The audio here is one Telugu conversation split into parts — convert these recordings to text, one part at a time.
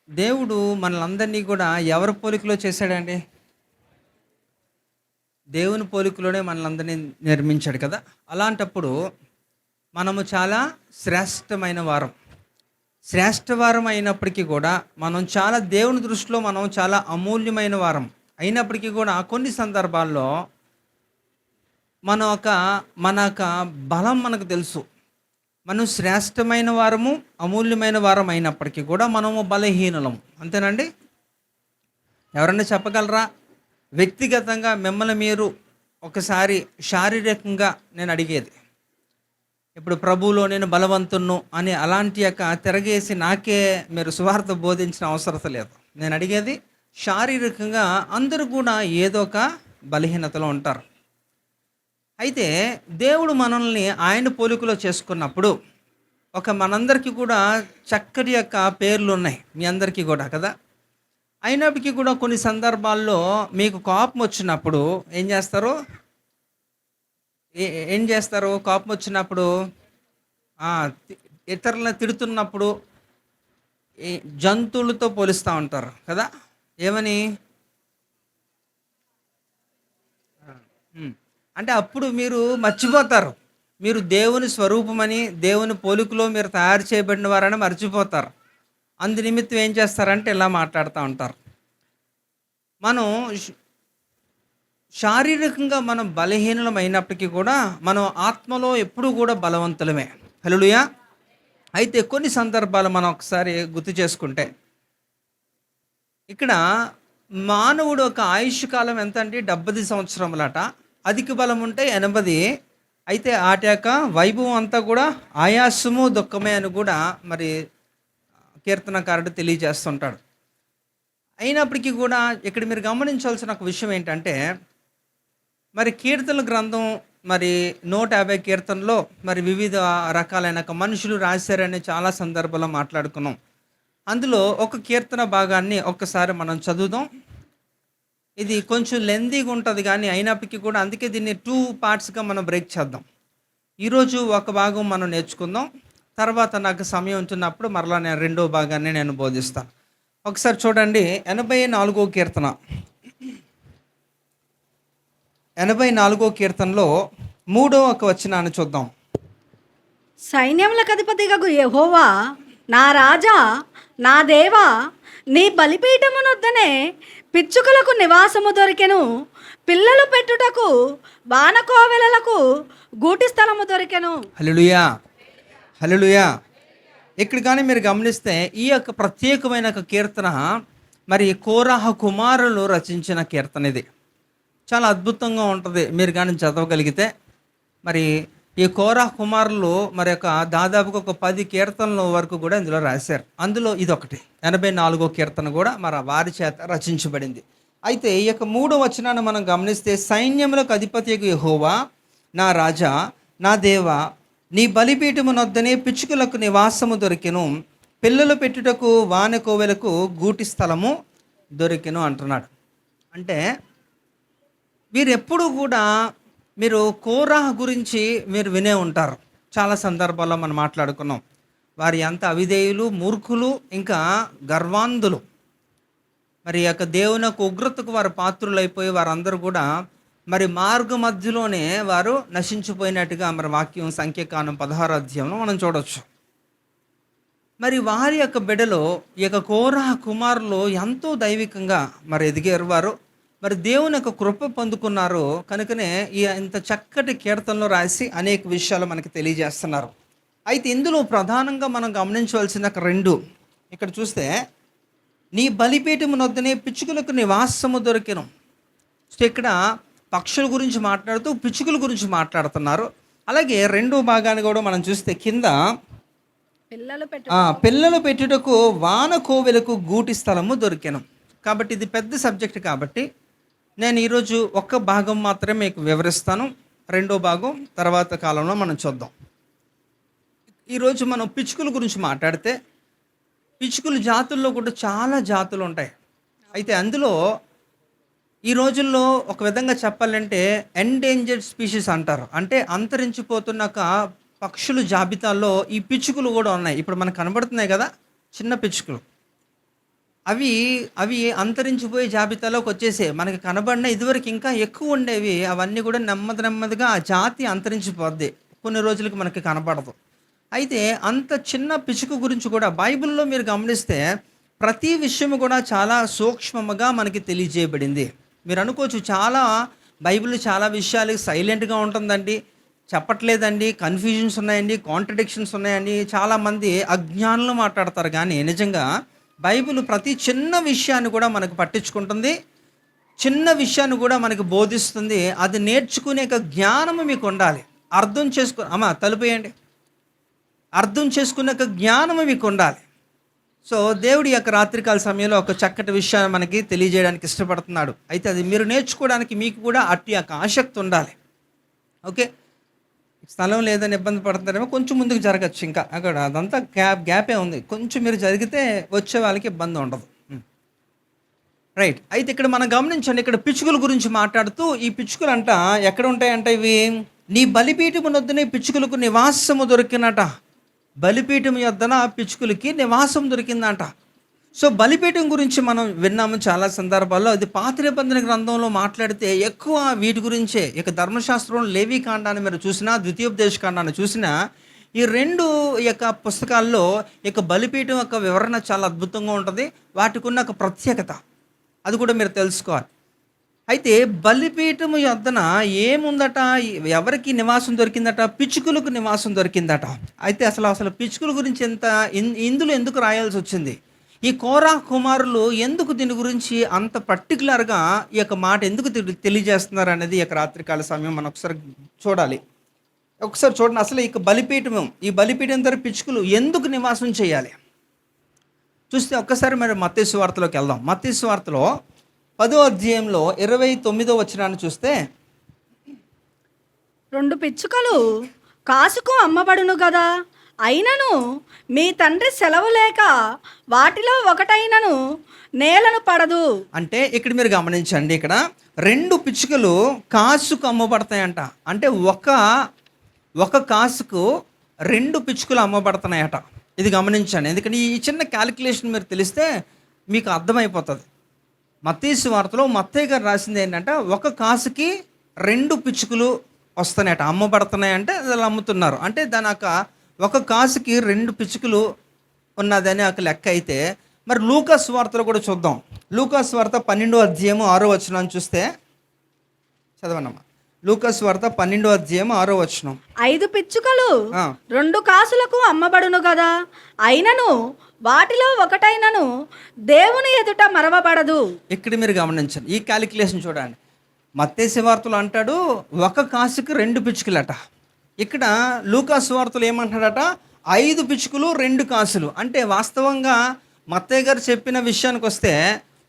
దేవుడు మనలందరినీ కూడా ఎవరి పోలికలో చేశాడండి? దేవుని పోలికలోనే మనలందరినీ నిర్మించాడు కదా! అలాంటప్పుడు మనము చాలా శ్రేష్టమైన వారం. శ్రేష్ఠవారం అయినప్పటికీ కూడా మనం చాలా దేవుని దృష్టిలో మనం చాలా అమూల్యమైన వారం. అయినప్పటికీ కూడా కొన్ని సందర్భాల్లో మన యొక్క మన యొక్క బలం మనకు తెలుసు. మనం శ్రేష్టమైన వారము, అమూల్యమైన వారం అయినప్పటికీ కూడా మనము బలహీనులం. అంతేనండి? ఎవరన్నా చెప్పగలరా? వ్యక్తిగతంగా మిమ్మల్ని మీరు ఒకసారి శారీరకంగా నేను అడిగేది. ఇప్పుడు ప్రభువులో నేను బలవంతుణ్ణు అని అలాంటి యొక్క తిరగేసి నాకే మీరు సువార్త బోధించిన అవసరం లేదు. నేను అడిగేది శారీరకంగా అందరూ కూడా ఏదో ఒక బలహీనతలో ఉంటారు. అయితే దేవుడు మనల్ని ఆయన పోలికలో చేసుకున్నప్పుడు మనందరికీ కూడా చక్కటి యొక్క పేర్లు ఉన్నాయి మీ అందరికీ కూడా కదా. అయినప్పటికీ కూడా కొన్ని సందర్భాల్లో మీకు కోపం వచ్చినప్పుడు ఏం చేస్తారు కోపం వచ్చినప్పుడు? ఇతరులను తిడుతున్నప్పుడు ఈ జంతువులతో పోలుస్తూ ఉంటారు కదా. ఏమని? అంటే అప్పుడు మీరు మర్చిపోతారు, మీరు దేవుని స్వరూపమని, దేవుని పోలికలో మీరు తయారు చేయబడిన వారని మర్చిపోతారు. అందు నిమిత్తం ఏం చేస్తారంటే ఇలా మాట్లాడుతూ ఉంటారు. మనం శారీరకంగా మనం బలహీనలం అయినప్పటికీ కూడా మనం ఆత్మలో ఎప్పుడూ కూడా బలవంతులమే. హల్లెలూయా. అయితే కొన్ని సందర్భాలు మనం ఒకసారి గుర్తు చేసుకుంటే, ఇక్కడ మానవుడు ఒక ఆయుష్ కాలం ఎంత అంటే 70 సంవత్సరములట. అధిక బలం ఉంటే 80. అయితే ఆట యొక్క వైభవం అంతా కూడా ఆయాసము దుఃఖమే అని కూడా మరి కీర్తనకారుడు తెలియజేస్తుంటాడు. అయినప్పటికీ కూడా ఇక్కడ మీరు గమనించాల్సిన ఒక విషయం ఏంటంటే, మరి కీర్తనల గ్రంథం మరి 150 కీర్తనలో మరి వివిధ రకాలైన మనుషులు రాశారని చాలా సందర్భాల్లో మాట్లాడుకున్నాం. అందులో ఒక కీర్తన భాగాన్ని ఒక్కసారి మనం చదువుదాం. ఇది కొంచెం లెందీగా ఉంటుంది కానీ అయినప్పటికీ కూడా అందుకే దీన్ని 2 పార్ట్స్గా మనం బ్రేక్ చేద్దాం. ఈరోజు ఒక భాగం మనం నేర్చుకుందాం, తర్వాత నాకు సమయం ఉంటున్నప్పుడు మరలా నేను రెండో భాగాన్ని నేను బోధిస్తాను. ఒకసారి చూడండి, 84వ కీర్తన. 84వ కీర్తనలో 3వ వచనాన్ని చూద్దాం. సైన్యములకు అధిపతిగా యెహోవా, నా రాజా, నా దేవా, నీ బలిపీఠమునొద్దనే పిచ్చుకలకు నివాసము దొరికెను, పిల్లలు పెట్టుటకు వానకోవెలలకు గూటి స్థలము దొరికెను. హల్లెలూయా, హల్లెలూయా. ఇక్కడ కానీ మీరు గమనిస్తే ఈ యొక్క ప్రత్యేకమైన కీర్తన మరి కోరాహ కుమారులు రచించిన కీర్తన. ఇది చాలా అద్భుతంగా ఉంటుంది మీరు కానీ చదవగలిగితే. మరి ఈ కోరాహ కుమారులు మరి దాదాపుగా 10 కీర్తనల వరకు కూడా ఇందులో రాశారు. అందులో ఇదొకటి 84వ కీర్తన కూడా మరి వారి చేత రచించబడింది. అయితే ఈ యొక్క 3వ వచనాన్ని మనం గమనిస్తే, సైన్యములకు అధిపతియగు యెహోవా, నా రాజా, నా దేవా, నీ బలిపీఠమునొద్దనే పిచ్చుకలకు నివాసము దొరికెను, పిల్లలు పెట్టుటకు వానకోవెలకు గూటి స్థలము దొరికెను అంటున్నాడు. అంటే వీరెప్పుడు కూడా మీరు కోరాహ గురించి మీరు వినే ఉంటారు. చాలా సందర్భాల్లో మనం మాట్లాడుకున్నాం. వారి ఎంత అవిధేయులు, మూర్ఖులు, ఇంకా గర్వాంధులు. మరి యొక్క దేవుని యొక్క ఉగ్రతకు వారు పాత్రులైపోయి వారందరూ కూడా మరి మార్గ మధ్యలోనే వారు నశించిపోయినట్టుగా మరి వాక్యం సంఖ్యాకాండం 16వ అధ్యాయంలో మనం చూడవచ్చు. మరి వారి యొక్క బిడ్డలో ఈ యొక్క కోరాహ కుమారులు ఎంతో దైవికంగా మరి ఎదిగారు. వారు మరి దేవుని యొక్క కృప పొందుకున్నారు కనుకనే ఇంత చక్కటి కీర్తనలో రాసి అనేక విషయాలు మనకి తెలియజేస్తున్నారు. అయితే ఇందులో ప్రధానంగా మనం గమనించవలసిన 2 ఇక్కడ చూస్తే, నీ బలిపీఠమునొద్దనే పిచ్చుకలకు నివాసము దొరికెను. సో ఇక్కడ పక్షుల గురించి మాట్లాడుతూ పిచ్చుకల గురించి మాట్లాడుతున్నారు. అలాగే 2వ భాగాన్ని కూడా మనం చూస్తే కింద పిల్లలు పెట్టుటకు వానకోవెలకు గూటి స్థలము దొరికెను. కాబట్టి ఇది పెద్ద సబ్జెక్ట్ కాబట్టి నేను ఈరోజు ఒక్క భాగం మాత్రమే మీకు వివరిస్తాను. 2వ భాగం తర్వాత కాలంలో మనం చూద్దాం. ఈరోజు మనం పిచ్చుకల గురించి మాట్లాడితే, పిచ్చుకల జాతుల్లో కూడా చాలా జాతులు ఉంటాయి. అయితే అందులో ఈ రోజుల్లో ఒక విధంగా చెప్పాలంటే ఎండేంజర్డ్ స్పీషీస్ అంటారు. అంటే అంతరించిపోతున్న పక్షుల జాబితాలో ఈ పిచ్చుకలు కూడా ఉన్నాయి. ఇప్పుడు మనకు కనబడుతున్నాయి కదా చిన్న పిచ్చుకలు. అవి అవి అంతరించిపోయే జాబితాలోకి వచ్చేసాయి. మనకి కనబడిన ఇదివరకు ఇంకా ఎక్కువ ఉండేవి. అవన్నీ కూడా నెమ్మది నెమ్మదిగా ఆ జాతి అంతరించిపోద్ది. కొన్ని రోజులకి మనకి కనపడదు. అయితే అంత చిన్న పిచుక గురించి కూడా బైబిల్‌లో మీరు గమనిస్తే ప్రతి విషయము కూడా చాలా సూక్ష్మముగా మనకి తెలియజేయబడింది. మీరు అనుకోవచ్చు చాలా బైబిల్ చాలా విషయాలు సైలెంట్‌గా ఉంటుందండి. చెప్పట్లేదండి. కన్‌ఫ్యూజన్స్ ఉన్నాయండి. కాంట్రడిక్షన్స్ ఉన్నాయండి. చాలామంది అజ్ఞానులు మాట్లాడతారు గానీ నిజంగా బైబిల్ ప్రతి చిన్న విషయాన్ని కూడా మనకు పట్టించుకుంటుంది. చిన్న విషయాన్ని కూడా మనకు బోధిస్తుంది. అది నేర్చుకునే జ్ఞానము మీకు ఉండాలి. అర్థం చేసుకో అమ్మ తలుపేయండి. అర్థం చేసుకునే జ్ఞానము మీకు ఉండాలి. సో దేవుడి యొక్క రాత్రికాల సమయంలో ఒక చక్కటి విషయాన్ని మనకి తెలియజేయడానికి ఇష్టపడుతున్నాడు. అయితే అది మీరు నేర్చుకోవడానికి మీకు కూడా అట్టి యొక్క ఆసక్తి ఉండాలి. ఓకే, స్థలం లేదని ఇబ్బంది పడుతున్నారేమో కొంచెం ముందుకు జరగచ్చు. ఇంకా అక్కడ అదంతా గ్యాపే ఉంది. కొంచెం మీరు జరిగితే వచ్చే వాళ్ళకి ఇబ్బంది ఉండదు. రైట్. అయితే ఇక్కడ మనం గమనించండి, ఇక్కడ పిచ్చుకల గురించి మాట్లాడుతూ ఈ పిచ్చుకలు అంట ఎక్కడ ఉంటాయంట ఇవి, నీ బలిపీఠము నొద్దనే పిచ్చుకలకు నివాసము దొరికినట. బలిపీఠం యొద్దన పిచ్చుకలకి నివాసం దొరికిందంట. సో బలిపీఠం గురించి మనం విన్నాము చాలా సందర్భాల్లో. అది పాత నిబంధన గ్రంథంలో మాట్లాడితే ఎక్కువ వీటి గురించే. ఇక ధర్మశాస్త్రం లేవి కాండాన్ని మీరు చూసినా, ద్వితీయోపదేశ కాండాన్ని చూసినా, ఈ రెండు యొక్క పుస్తకాల్లో ఇక బలిపీఠం యొక్క వివరణ చాలా అద్భుతంగా ఉంటుంది. వాటికి ఉన్న ఒక ప్రత్యేకత అది కూడా మీరు తెలుసుకోవాలి. అయితే బలిపీఠము యొద్దన ఏముందట, ఎవరికి నివాసం దొరికిందట, పిచ్చుకలకు నివాసం దొరికిందట. అయితే అసలు పిచ్చుకల గురించి ఇందులో ఎందుకు రాయాల్సి వచ్చింది, ఈ కోరా కుమారులు ఎందుకు దీని గురించి అంత పర్టికులర్గా ఈ యొక్క మాట ఎందుకు తెలియజేస్తున్నారు అనేది ఈ యొక్క రాత్రికాల సమయం మనం ఒకసారి చూడాలి. ఒకసారి చూడండి, అసలు ఈ బలిపీఠం దగ్గర పిచ్చుకలు ఎందుకు నివాసం చేయాలి చూస్తే ఒక్కసారి మరి మత్తయి సువార్తలోకి వెళ్దాం. మత్తయి సువార్తలో 10వ అధ్యాయంలో 29వ వచనాన్ని చూస్తే, 2 పిచ్చుకలు కాసుకు అమ్మబడును గదా, అయినను మీ తండ్రి సెలవు లేక వాటిలో ఒకటైనను నేలను పడదు. అంటే ఇక్కడ మీరు గమనించండి, ఇక్కడ 2 పిచ్చుకలు కాసుకు అమ్మబడతాయంట. అంటే ఒక కాసుకు 2 పిచ్చుకలు అమ్మబడుతున్నాయట. ఇది గమనించండి, ఎందుకంటే ఈ చిన్న క్యాలిక్యులేషన్ మీరు తెలిస్తే మీకు అర్థమైపోతుంది. మత్తయి సువార్తలో మత్తయి గారు రాసింది ఏంటంటే, ఒక కాసుకి 2 పిచ్చుకలు వస్తున్నాయట, అమ్మబడుతున్నాయంటే అలా అమ్ముతున్నారు. అంటే దాని ఒక కాసుకి 2 పిచ్చుకలు ఉన్నదని ఒక లెక్క. అయితే మరి లూకా సువార్తలో కూడా చూద్దాం. లూకా సువార్త 12వ అధ్యాయం 6వ వచనం చూస్తే చదవనమ్మా. లూకా సువార్త 12వ అధ్యాయం 6వ వచనం. 5 పిచ్చుకలు 2 కాసులకు అమ్మబడును గదా, అయినను వాటిలో ఒకటైనను దేవుని ఎదుట మరవబడదు. ఇక్కడ మీరు గమనించండి, ఈ క్యాలిక్యులేషన్ చూడండి. మత్తయి సువార్తలో అంటాడు ఒక కాసుకి 2 పిచ్చుకలట. ఇక్కడ లూకా సువార్తలో ఏమంటాడట, 5 పిచ్చుకలు 2 కాసులు. అంటే వాస్తవంగా మత్తయి గారు చెప్పిన విషయానికి వస్తే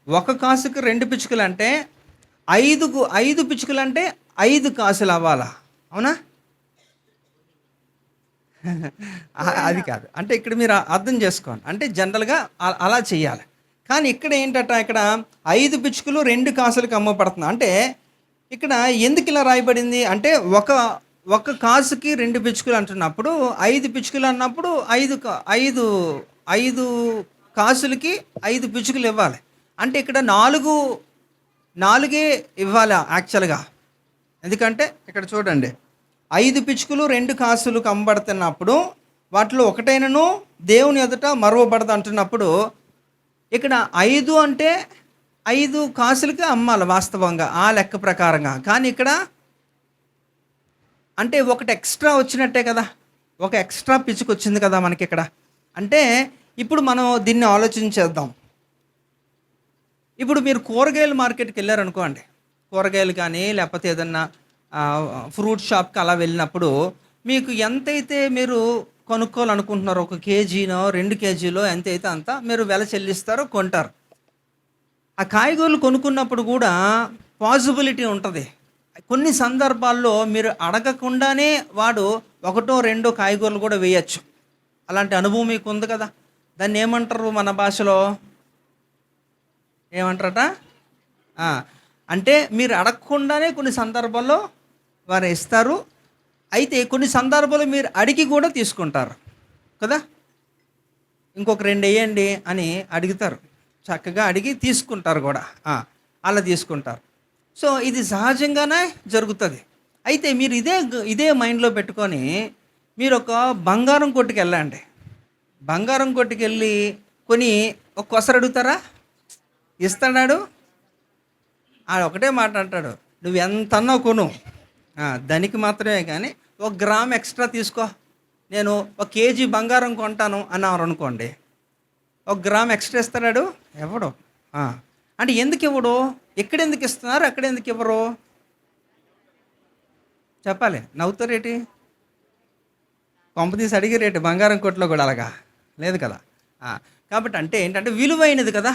ఒక కాసుకి 2 పిచ్చుకలు అంటే 5 పిచ్చుకలు అంటే 5 కాసులు అవ్వాలా? అవునా? అది కాదు. అంటే ఇక్కడ మీరు అర్థం చేసుకోండి, అంటే జనరల్గా అలా చేయాలి. కానీ ఇక్కడ ఏంటట, ఇక్కడ 5 పిచ్చుకలు 2 కాసులకు అమ్మబడుతుంది. అంటే ఇక్కడ ఎందుకు ఇలా రాయబడింది అంటే, ఒక కాసుకి 2 పిచ్చుకలు అంటున్నప్పుడు 5 పిచ్చుకలు అన్నప్పుడు 5 కాసులకి 5 పిచ్చుకలు ఇవ్వాలి. అంటే ఇక్కడ 4 ఇవ్వాలి యాక్చువల్గా. ఎందుకంటే ఇక్కడ చూడండి, 5 పిచ్చుకలు 2 కాసులకు అమ్మబడుతున్నప్పుడు వాటిలో ఒకటైనను దేవుని ఎదుట మరవబడదు అంటున్నప్పుడు, ఇక్కడ 5 అంటే 5 కాసులకి అమ్మాలి వాస్తవంగా ఆ లెక్క ప్రకారంగా. కానీ ఇక్కడ అంటే ఒకటి ఎక్స్ట్రా వచ్చినట్టే కదా, ఒక ఎక్స్ట్రా పిచ్చుకు వచ్చింది కదా మనకి ఇక్కడ. అంటే ఇప్పుడు మనం దీన్ని ఆలోచించేద్దాం. ఇప్పుడు మీరు కూరగాయల మార్కెట్కి వెళ్ళారనుకోండి, కూరగాయలు కానీ లేకపోతే ఏదన్నా ఫ్రూట్ షాప్కి అలా వెళ్ళినప్పుడు మీకు ఎంతైతే మీరు కొనుక్కోవాలనుకుంటున్నారో, 1 కేజీనో 2 కేజీలో ఎంతైతే అంత మీరు వెల చెల్లిస్తారో కొంటారు. ఆ కాయగూరలు కొనుక్కున్నప్పుడు కూడా పాసిబిలిటీ ఉంటుంది. కొన్ని సందర్భాల్లో మీరు అడగకుండానే వాడు 1, 2 కాయగూరలు కూడా వేయచ్చు. అలాంటి అనుభవం మీకు ఉంది కదా. దాన్ని ఏమంటారు మన భాషలో, ఏమంటారట, అంటే మీరు అడగకుండానే కొన్ని సందర్భాల్లో వారు ఇస్తారు. అయితే కొన్ని సందర్భాలు మీరు అడిగి కూడా తీసుకుంటారు కదా. ఇంకొక 2 వేయండి అని అడుగుతారు. చక్కగా అడిగి తీసుకుంటారు కూడా. అలా తీసుకుంటారు. సో ఇది సహజంగానే జరుగుతుంది. అయితే మీరు ఇదే మైండ్లో పెట్టుకొని మీరు ఒక బంగారం కొట్టుకు వెళ్ళండి. బంగారం కొట్టుకెళ్ళి కొని ఒక కొసరు అడుగుతారా? ఇస్తాడాడు? ఆడు ఒకటే మాట అంటాడు, నువ్వు ఎంత అన్నా కొను, దానికి మాత్రమే, కానీ 1 గ్రామ్ ఎక్స్ట్రా తీసుకో, నేను 1 కేజీ బంగారం కొంటాను అన్నారు అనుకోండి, 1 గ్రామ్ ఎక్స్ట్రా ఇస్తాడు? ఎవడు? అంటే ఎందుకు ఇవ్వడు? ఎక్కడెందుకు ఇస్తున్నారు, అక్కడ ఎందుకు ఇవ్వరు? చెప్పాలి. నవ్వుతారేటి? కొంపతీసి అడిగారేటి బంగారం కొట్లో కూడా? అలాగా లేదు కదా. కాబట్టి అంటే ఏంటంటే విలువైనది కదా,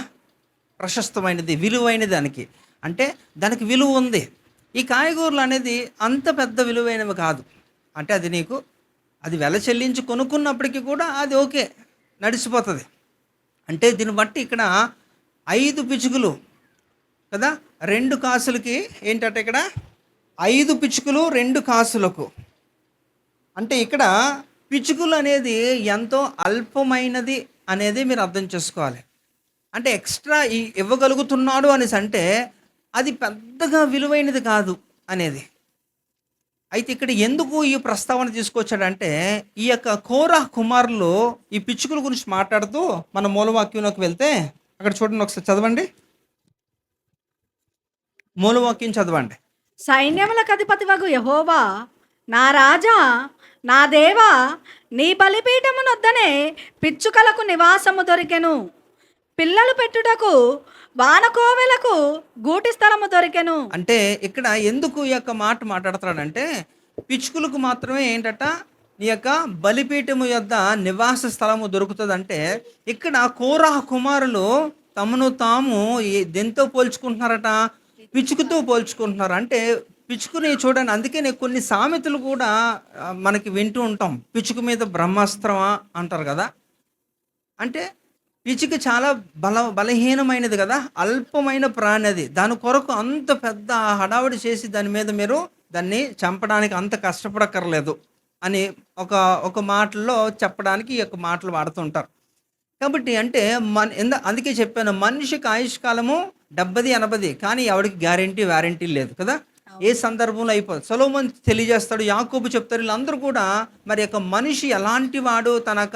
ప్రశస్తమైనది, విలువైనది దానికి, అంటే దానికి విలువ ఉంది. ఈ కాయగూరలు అనేది అంత పెద్ద విలువైనవి కాదు. అంటే అది వెల చెల్లించి కొనుక్కున్నప్పటికీ కూడా అది ఓకే, నడిచిపోతుంది. అంటే దీన్ని బట్టి ఇక్కడ 5 పిచుకులు కదా, 2 కాసులకి ఏంటంటే ఇక్కడ 5 పిచుకులు 2 కాసులకు. అంటే ఇక్కడ పిచుకులు అనేది ఎంతో అల్పమైనది అనేది మీరు అర్థం చేసుకోవాలి. అంటే ఎక్స్ట్రా ఇవ్వగలుగుతున్నాడు అనేసి అంటే అది పెద్దగా విలువైనది కాదు అనేది. అయితే ఇక్కడ ఎందుకు ఈ ప్రస్తావన తీసుకొచ్చాడంటే, ఈ యొక్క కోరహు కుమారులు ఈ పిచ్చుకల గురించి మాట్లాడుతూ మన మూలవాక్యంలోకి వెళ్తే అక్కడ చూడండి, ఒకసారి చదవండి, మూలవాక్యం చదవండి. సైన్యములకు అధిపతివగు యెహోవా, నా రాజా, నా దేవా, నీ బలిపీఠమునొద్దనే పిచ్చుకలకు నివాసము దొరికెను, పిల్లలు పెట్టుటకు వానకోవెలకు గూటి స్థలము దొరికెను. అంటే ఇక్కడ ఎందుకు ఈ యొక్క మాట మాట్లాడుతున్నాడంటే, పిచ్చుకలకు మాత్రమే ఏంటట ఈ యొక్క బలిపీఠము యొద్ద నివాస స్థలము దొరుకుతుందంటే, ఇక్కడ కోరహు కుమారులు తమను తాము దేంతో పోల్చుకుంటున్నారట? పిచ్చుకతో పోల్చుకుంటున్నారు. అంటే పిచ్చుకుని చూడండి, అందుకే కొన్ని సామెతలు కూడా మనకి వింటూ ఉంటాం. పిచ్చుక మీద బ్రహ్మాస్త్రమా అంటారు కదా. అంటే పిచ్చుక చాలా బలహీనమైనది కదా, అల్పమైన ప్రాణి అది. దాని కొరకు అంత పెద్ద హడావుడి చేసి దాని మీద మీరు దాన్ని చంపడానికి అంత కష్టపడక్కర్లేదు అని ఒక మాటల్లో చెప్పడానికి ఈ యొక్క మాటలు వాడుతుంటారు. కాబట్టి అంటే అందుకే చెప్పాను, మనిషికి ఆయుష్కాలము 70-80, కానీ ఎవరికి వారంటీ లేదు కదా. ఏ సందర్భంలో అయిపోతుంది. సొలొమోన్ తెలియజేస్తాడు, యాకోబు చెప్తారు, వీళ్ళందరూ కూడా మరి యొక్క మనిషి ఎలాంటి వాడు, తనక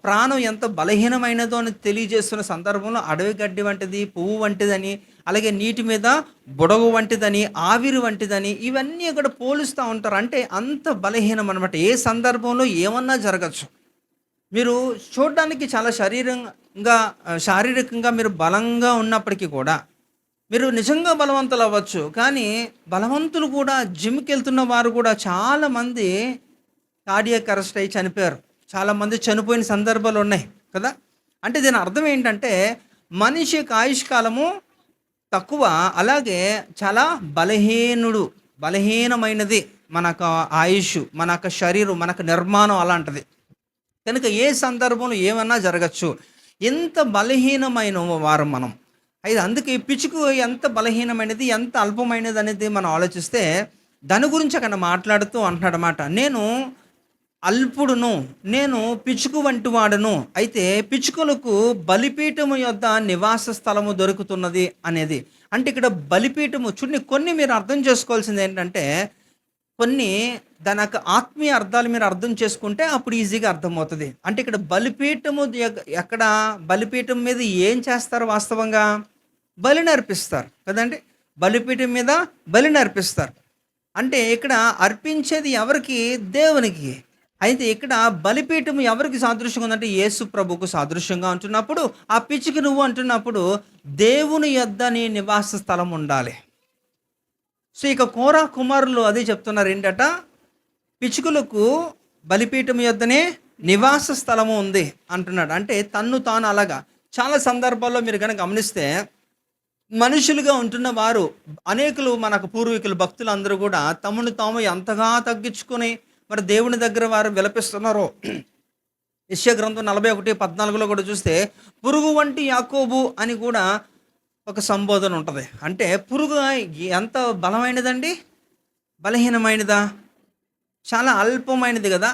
ప్రాణం ఎంత బలహీనమైనదో అని తెలియజేస్తున్న సందర్భంలో అడవి గడ్డి వంటిది, పువ్వు వంటిదని, అలాగే నీటి మీద బుడగ వంటిదని, ఆవిరి వంటిదని, ఇవన్నీ కూడా పోలుస్తూ ఉంటారు. అంటే అంత బలహీనం అనమాట. ఏ సందర్భంలో ఏమన్నా జరగచ్చు. మీరు చూడడానికి చాలా శారీరకంగా మీరు బలంగా ఉన్నప్పటికీ కూడా మీరు నిజంగా బలవంతులు అవ్వచ్చు. కానీ బలవంతులు కూడా, జిమ్కి వెళ్తున్న వారు కూడా చాలామంది కార్డియాక్ అరెస్ట్ అయ్యి చనిపోయారు. చాలామంది చనిపోయిన సందర్భాలు ఉన్నాయి కదా. అంటే దీని అర్థం ఏంటంటే, మనిషి యొక్క ఆయుష్కాలము తక్కువ, అలాగే చాలా బలహీనమైనది మనకు ఆయుష్, మనకు శరీరం, మనకు నిర్మాణం అలాంటిది. కనుక ఏ సందర్భంలో ఏమన్నా జరగచ్చు. ఎంత బలహీనమైన వారు మనం. అయితే అందుకే పిచ్చుకు ఎంత బలహీనమైనది, ఎంత అల్పమైనది అనేది మనం ఆలోచిస్తే దాని గురించి అక్కడ మాట్లాడుతూ అంటున్నాడనమాట. నేను అల్పుడును, నేను పిచ్చుకు వంటి వాడును, అయితే పిచ్చుకలకు బలిపీఠము యొద్ద నివాస స్థలము దొరుకుతున్నది అనేది. అంటే ఇక్కడ బలిపీఠము చూడండి, కొన్ని మీరు అర్థం చేసుకోవాల్సింది ఏంటంటే, కొన్ని దాని యొక్క ఆత్మీయ అర్థాలు మీరు అర్థం చేసుకుంటే అప్పుడు ఈజీగా అర్థమవుతుంది. అంటే ఇక్కడ బలిపీఠము ఎక్కడ, బలిపీఠం మీద ఏం చేస్తారు? వాస్తవంగా బలిని అర్పిస్తారు కదండి. బలిపీఠం మీద బలిని అర్పిస్తారు. అంటే ఇక్కడ అర్పించేది ఎవరికి? దేవునికి. అయితే ఇక్కడ బలిపీఠం ఎవరికి సాదృశ్యంగా ఉందంటే యేసు ప్రభుకు సాదృశ్యంగా ఉంటున్నప్పుడు, ఆ పిచ్చికి నువ్వు అంటున్నప్పుడు దేవుని యొద్ద నీ నివాస స్థలం ఉండాలి. సో ఇక కోరహు కుమారులు అదే చెప్తున్నారు ఏంటట, పిచ్చుకలకు బలిపీఠం యొద్దనే నివాస స్థలము ఉంది అంటున్నాడు. అంటే తన్ను తాను అలాగా. చాలా సందర్భాల్లో మీరు కనుక గమనిస్తే మనుషులుగా ఉంటున్న వారు అనేకులు, మనకు పూర్వీకులు, భక్తులు అందరూ కూడా తమను తాము ఎంతగా తగ్గించుకొని మరి దేవుని దగ్గర వారు విలపిస్తున్నారో. యెషయా గ్రంథం 41:14 కూడా చూస్తే పురుగు వంటి యాకోబు అని కూడా ఒక సంబోధన ఉంటుంది. అంటే పురుగు ఎంత బలమైనదండి, బలహీనమైనదా? చాలా అల్పమైనది కదా,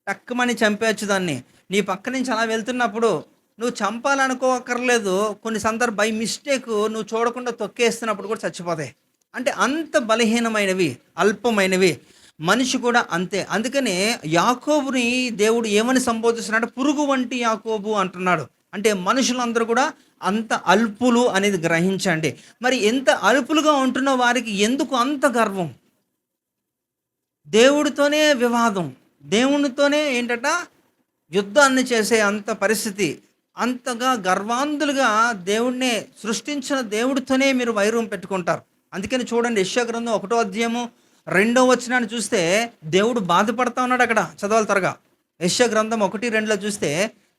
టక్కుమని చంపేయచ్చు దాన్ని. నీ పక్క నుంచి అలా వెళ్తున్నప్పుడు నువ్వు చంపాలనుకోకర్లేదు, కొన్ని సందర్భ బై మిస్టేక్ నువ్వు చూడకుండా తొక్కేస్తున్నప్పుడు కూడా చచ్చిపోతాయి. అంటే అంత బలహీనమైనవి, అల్పమైనవి. మనిషి కూడా అంతే. అందుకనే యాకోబుని దేవుడు ఏమని సంబోధిస్తున్నాడు? పురుగు వంటి యాకోబు అంటున్నాడు. అంటే మనుషులందరూ కూడా అంత అల్పులు అనేది గ్రహించండి. మరి ఎంత అల్పులుగా ఉంటున్న వారికి ఎందుకు అంత గర్వం? దేవుడితోనే వివాదం, దేవునితోనే ఏంటట యుద్ధాన్ని చేసే అంత పరిస్థితి. అంతగా గర్వాంధులుగా దేవుడినే సృష్టించిన దేవుడితోనే మీరు వైరం పెట్టుకుంటారు. అందుకని చూడండి, యెషయా గ్రంథం 1వ అధ్యాయము 2వ వచనాన్ని చూస్తే దేవుడు బాధపడతా ఉన్నాడు. అక్కడ చదవాలి త్వరగా. యెషయా గ్రంథం 1:2లో చూస్తే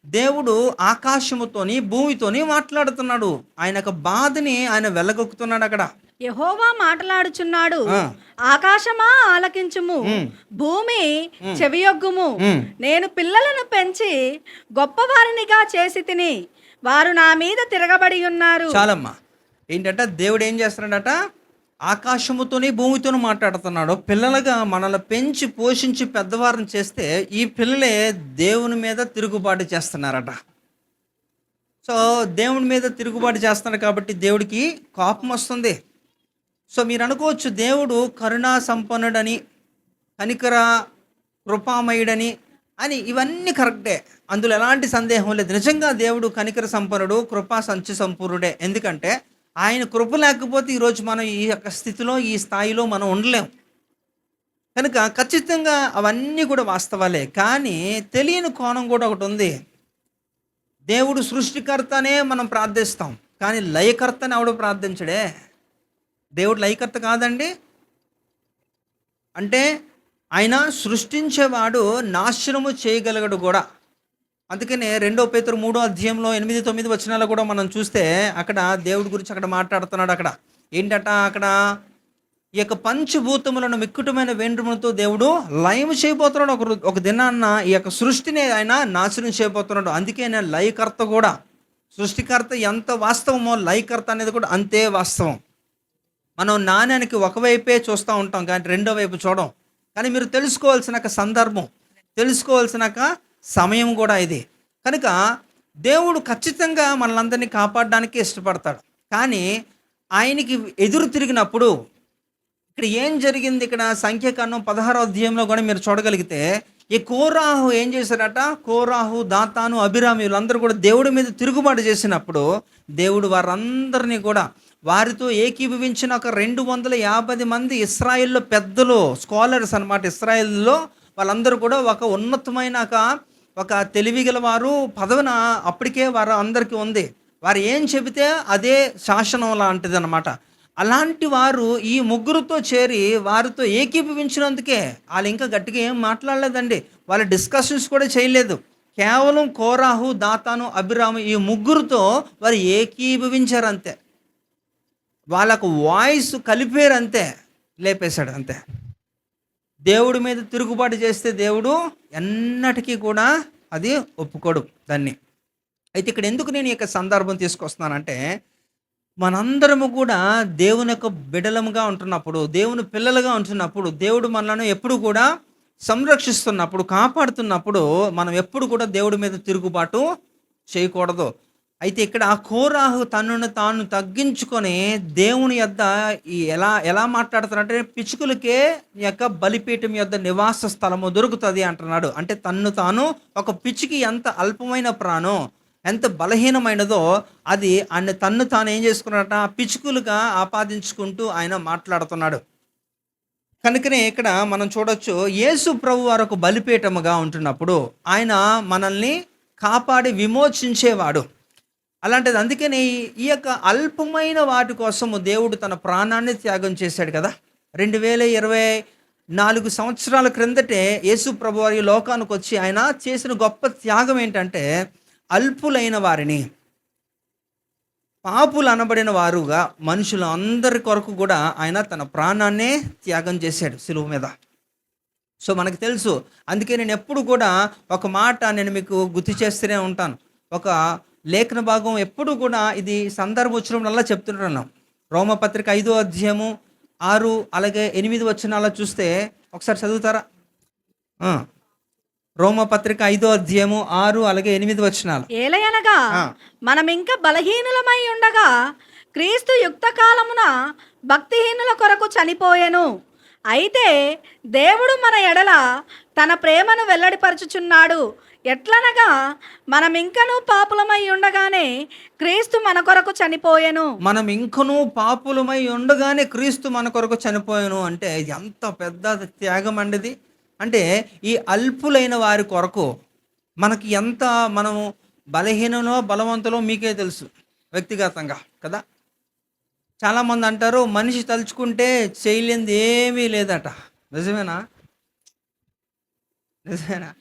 దేవుడు ఆకాశముతోని భూమితోని మాట్లాడుతున్నాడు. ఆయన యొక్క బాధని ఆయన వెళ్ళగొక్కుతున్నాడు అక్కడ. యెహోవా మాట్లాడుచున్నాడు, ఆ. ఆకాశమా ఆలకించుము, భూమి చెవియొగ్గుము. నేను పిల్లలను పెంచి గొప్పవారినిగా చేసి తిని, వారు నా మీద తిరగబడి ఉన్నారు. చాలమ్మా. ఏంటంట దేవుడు ఏం చేస్తున్నాడట? ఆకాశముతోని భూమితోని మాట్లాడుతున్నాడు. పిల్లలుగా మనల్ని పెంచి పోషించి పెద్దవారిని చేస్తే ఈ పిల్లలే దేవుని మీద తిరుగుబాటు చేస్తున్నారట. సో దేవుని మీద తిరుగుబాటు చేస్తున్నారు కాబట్టి దేవుడికి కోపం వస్తుంది. సో మీరు అనుకోవచ్చు, దేవుడు కరుణా సంపన్నుడని, కనికర కృపామయుడని అని, ఇవన్నీ కరెక్టే, అందులో ఎలాంటి సందేహం లేదు. నిజంగా దేవుడు కనికర సంపన్నుడు, కృపా సంచి సంపూర్ణుడే. ఎందుకంటే ఆయన కృప లేకపోతే ఈరోజు మనం ఈ యొక్క స్థితిలో, ఈ స్థాయిలో మనం ఉండలేం. కనుక ఖచ్చితంగా అవన్నీ కూడా వాస్తవాలే. కానీ తెలియని కోణం కూడా ఒకటి ఉంది. దేవుడు సృష్టికర్తనే మనం ప్రార్థిస్తాం, కానీ లయకర్తని ఎవడు ప్రార్థించడే. దేవుడు లయకర్త కాదండి. అంటే ఆయన సృష్టించేవాడు, నాశనము చేయగలగడు కూడా. అందుకనే 2 పేతురు 3వ అధ్యాయంలో 8-9 వచనాలు కూడా మనం చూస్తే అక్కడ దేవుడి గురించి అక్కడ మాట్లాడుతున్నాడు. అక్కడ ఏంటట? అక్కడ ఈ యొక్క పంచభూతములను మిక్కుటమైన వెంట్రుములతో దేవుడు లయం చేయబోతున్నాడు. ఒక దినాన్న ఈ యొక్క సృష్టిని ఆయన నాశనం చేయబోతున్నాడు. అందుకే ఆయన లయకర్త కూడా. సృష్టికర్త ఎంత వాస్తవమో లయకర్త అనేది కూడా అంతే వాస్తవం. మనం నాణ్యానికి ఒకవైపే చూస్తూ ఉంటాం, కానీ రెండో వైపు చూడం. కానీ మీరు తెలుసుకోవాల్సిన సందర్భం, తెలుసుకోవాల్సిన సమయం కూడా ఇది. కనుక దేవుడు ఖచ్చితంగా మనలందరినీ కాపాడడానికి ఇష్టపడతాడు. కానీ ఆయనకి ఎదురు తిరిగినప్పుడు ఇక్కడ ఏం జరిగింది? ఇక్కడ సంఖ్యాకాండం 16వ అధ్యాయంలో కూడా మీరు చూడగలిగితే ఈ కోరాహు ఏం చేశారట? కోరాహు, దాతాను, అభిరాము వీళ్ళందరూ కూడా దేవుడి మీద తిరుగుబాటు చేసినప్పుడు దేవుడు వారందరినీ కూడా వారితో ఏకీభవించిన ఒక 250 మంది ఇశ్రాయేల్లో పెద్దలు, స్కాలర్స్ అన్నమాట. ఇశ్రాయేల్లో వాళ్ళందరూ కూడా ఒక ఉన్నతమైన ఒక తెలివిగల వారు, పదవిన అప్పటికే వారు అందరికీ ఉంది. వారు ఏం చెబితే అదే శాసనం లాంటిది అనమాట. అలాంటి వారు ఈ ముగ్గురుతో చేరి వారితో ఏకీభవించినందుకే వాళ్ళు ఇంకా గట్టిగా ఏం మాట్లాడలేదండి. వాళ్ళు డిస్కషన్స్ కూడా చేయలేదు. కేవలం కోరాహు, దాతాను, అభిరాము ఈ ముగ్గురుతో వారు ఏకీభవించారు అంతే. వాళ్ళకు వాయిస్ కలిపారు అంతే, లేపేశాడు అంతే. దేవుడి మీద తిరుగుబాటు చేస్తే దేవుడు ఎన్నటికీ కూడా అది ఒప్పుకోడు దాన్ని. అయితే ఇక్కడ ఎందుకు నేను ఈ యొక్క సందర్భం తీసుకొస్తున్నానంటే, మనందరము కూడా దేవుని యొక్క బిడలముగా ఉంటున్నప్పుడు, దేవుని పిల్లలుగా ఉంటున్నప్పుడు, దేవుడు మనలను ఎప్పుడు కూడా సంరక్షిస్తున్నప్పుడు, కాపాడుతున్నప్పుడు మనం ఎప్పుడు కూడా దేవుడి మీద తిరుగుబాటు చేయకూడదు. అయితే ఇక్కడ ఆ కోరాహు తనను తాను తగ్గించుకొని దేవుని యొద్ద ఎలా మాట్లాడుతున్నారంటే, పిచ్చుకలకే ఈ యొక్క బలిపీఠం యొద్ద నివాస స్థలము దొరుకుతుంది అంటున్నాడు. అంటే తన్ను తాను, ఒక పిచ్చికి ఎంత అల్పమైన ప్రాణం, ఎంత బలహీనమైనదో అది ఆయన తన్ను తాను ఏం చేసుకున్నాడట? పిచ్చుకలుగా ఆపాదించుకుంటూ ఆయన మాట్లాడుతున్నాడు. కనుకనే ఇక్కడ మనం చూడొచ్చు, యేసు ప్రభు వారు ఒక బలిపీఠముగా ఉంటున్నప్పుడు ఆయన మనల్ని కాపాడి విమోచించేవాడు. అలాంటిది అందుకని ఈ యొక్క అల్పమైన వాటి కోసము దేవుడు తన ప్రాణాన్ని త్యాగం చేశాడు కదా. 2024 సంవత్సరాల క్రిందటే యేసు ప్రభు వారి లోకానికి వచ్చి ఆయన చేసిన గొప్ప త్యాగం ఏంటంటే, అల్పులైన వారిని, పాపులు అనబడిన వారుగా మనుషులు అందరి కొరకు కూడా ఆయన తన ప్రాణాన్నే త్యాగం చేశాడు సిలువ మీద. సో మనకు తెలుసు. అందుకే నేను ఎప్పుడు కూడా ఒక మాట నేను మీకు గుర్తు చేస్తూనే ఉంటాను. ఒక లేఖన భాగం ఎప్పుడు కూడా ఇది సందర్భం వచ్చినప్పుడల్లా చెప్తుంటున్నాను. రోమపత్రిక 5వ అధ్యాయము 6 అలాగే 8 వచనాలు చూస్తే ఒకసారి చదువుతారా? రోమపత్రిక 5 అధ్యాయము 6 అలాగే 8 వచనాలు. ఏలయనగా ఆ. మనం ఇంకా బలహీనులమై ఉండగా క్రీస్తు యుక్త కాలమున భక్తిహీనుల కొరకు చనిపోయెను. అయితే దేవుడు మన ఎడల తన ప్రేమను వెల్లడిపరచుచున్నాడు. ఎట్లనగా మనం ఇంకనూ పాపులమై ఉండగానే క్రీస్తు మన కొరకు చనిపోయెను. మనం ఇంకనూ పాపులమై ఉండగానే క్రీస్తు మన కొరకు చనిపోయాను అంటే ఎంత పెద్ద త్యాగం అండి ఇది. అంటే ఈ అల్పులైన వారి కొరకు మనకి ఎంత మనము బలహీనలో బలవంతులో మీకే తెలుసు వ్యక్తిగతంగా కదా. చాలామంది అంటారు మనిషి తలుచుకుంటే చేయలేనిది ఏమీ లేదట. నిజమేనా? నిజమేనా?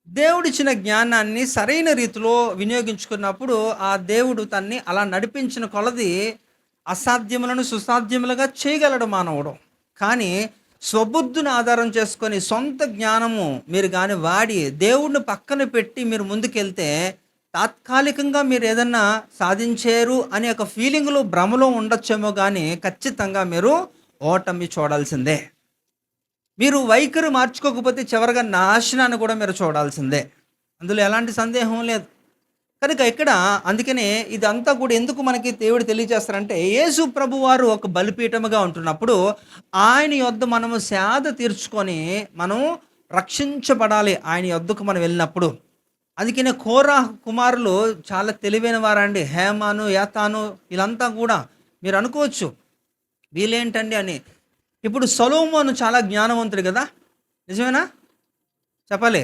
దేవుడిచ్చిన జ్ఞానాన్ని సరైన రీతిలో వినియోగించుకున్నప్పుడు ఆ దేవుడు తన్ని అలా నడిపించిన కొలది అసాధ్యములను సుసాధ్యములుగా చేయగలడు మానవుడు. కానీ స్వబుద్ధిని ఆధారం చేసుకొని సొంత జ్ఞానము మీరు కానీ వాడి దేవుడిని పక్కన పెట్టి మీరు ముందుకెళ్తే తాత్కాలికంగా మీరు ఏదన్నా సాధించారు అనే ఒక ఫీలింగ్లో భ్రమలో ఉండొచ్చేమో కానీ ఖచ్చితంగా మీరు ఓటమి చూడాల్సిందే. మీరు వైఖరి మార్చుకోకపోతే చివరిగా నాశనాన్ని కూడా మీరు చూడాల్సిందే. అందులో ఎలాంటి సందేహం లేదు. కనుక ఇక్కడ అందుకనే ఇదంతా కూడా ఎందుకు మనకి దేవుడు తెలియజేస్తారంటే యేసు ప్రభు వారు ఒక బలిపీఠముగా ఉంటున్నప్పుడు ఆయన యొద్ద మనము సేద తీర్చుకొని మనం రక్షించబడాలి. ఆయన యొద్దకు మనం వెళ్ళినప్పుడు అందుకనే కోరాహు కుమారులు చాలా తెలివైన వారండి. హేమాను యాతాను వీళ్ళంతా కూడా మీరు అనుకోవచ్చు వీళ్ళేంటండి అని. ఇప్పుడు సొలొమోను చాలా జ్ఞానవంతుడు కదా, నిజమేనా? చెప్పాలి,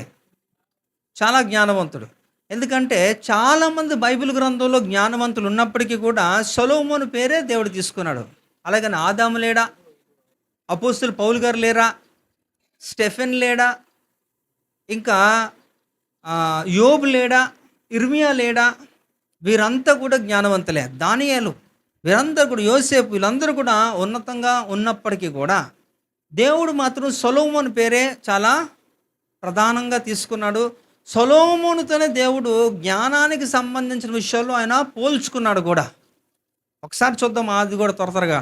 చాలా జ్ఞానవంతుడు. ఎందుకంటే చాలామంది బైబిల్ గ్రంథంలో జ్ఞానవంతులు ఉన్నప్పటికీ కూడా సొలొమోను పేరే దేవుడు తీసుకున్నాడు. అలాగని ఆదాము లేడా, అపోస్తులు పౌలు గారు లేరా, స్టెఫెన్ లేడా, ఇంకా యోబు లేడా, ఇర్మియా లేడా? వీరంతా కూడా జ్ఞానవంతులే. దానియేలు వీరందరూ కూడా, యోసేపు వీళ్ళందరూ కూడా ఉన్నతంగా ఉన్నప్పటికీ కూడా దేవుడు మాత్రం సొలొమోను పేరే చాలా ప్రధానంగా తీసుకున్నాడు. సొలొమోనుతోనే దేవుడు జ్ఞానానికి సంబంధించిన విషయాల్లో ఆయన పోల్చుకున్నాడు కూడా. ఒకసారి చూద్దాం అది కూడా త్వరగా.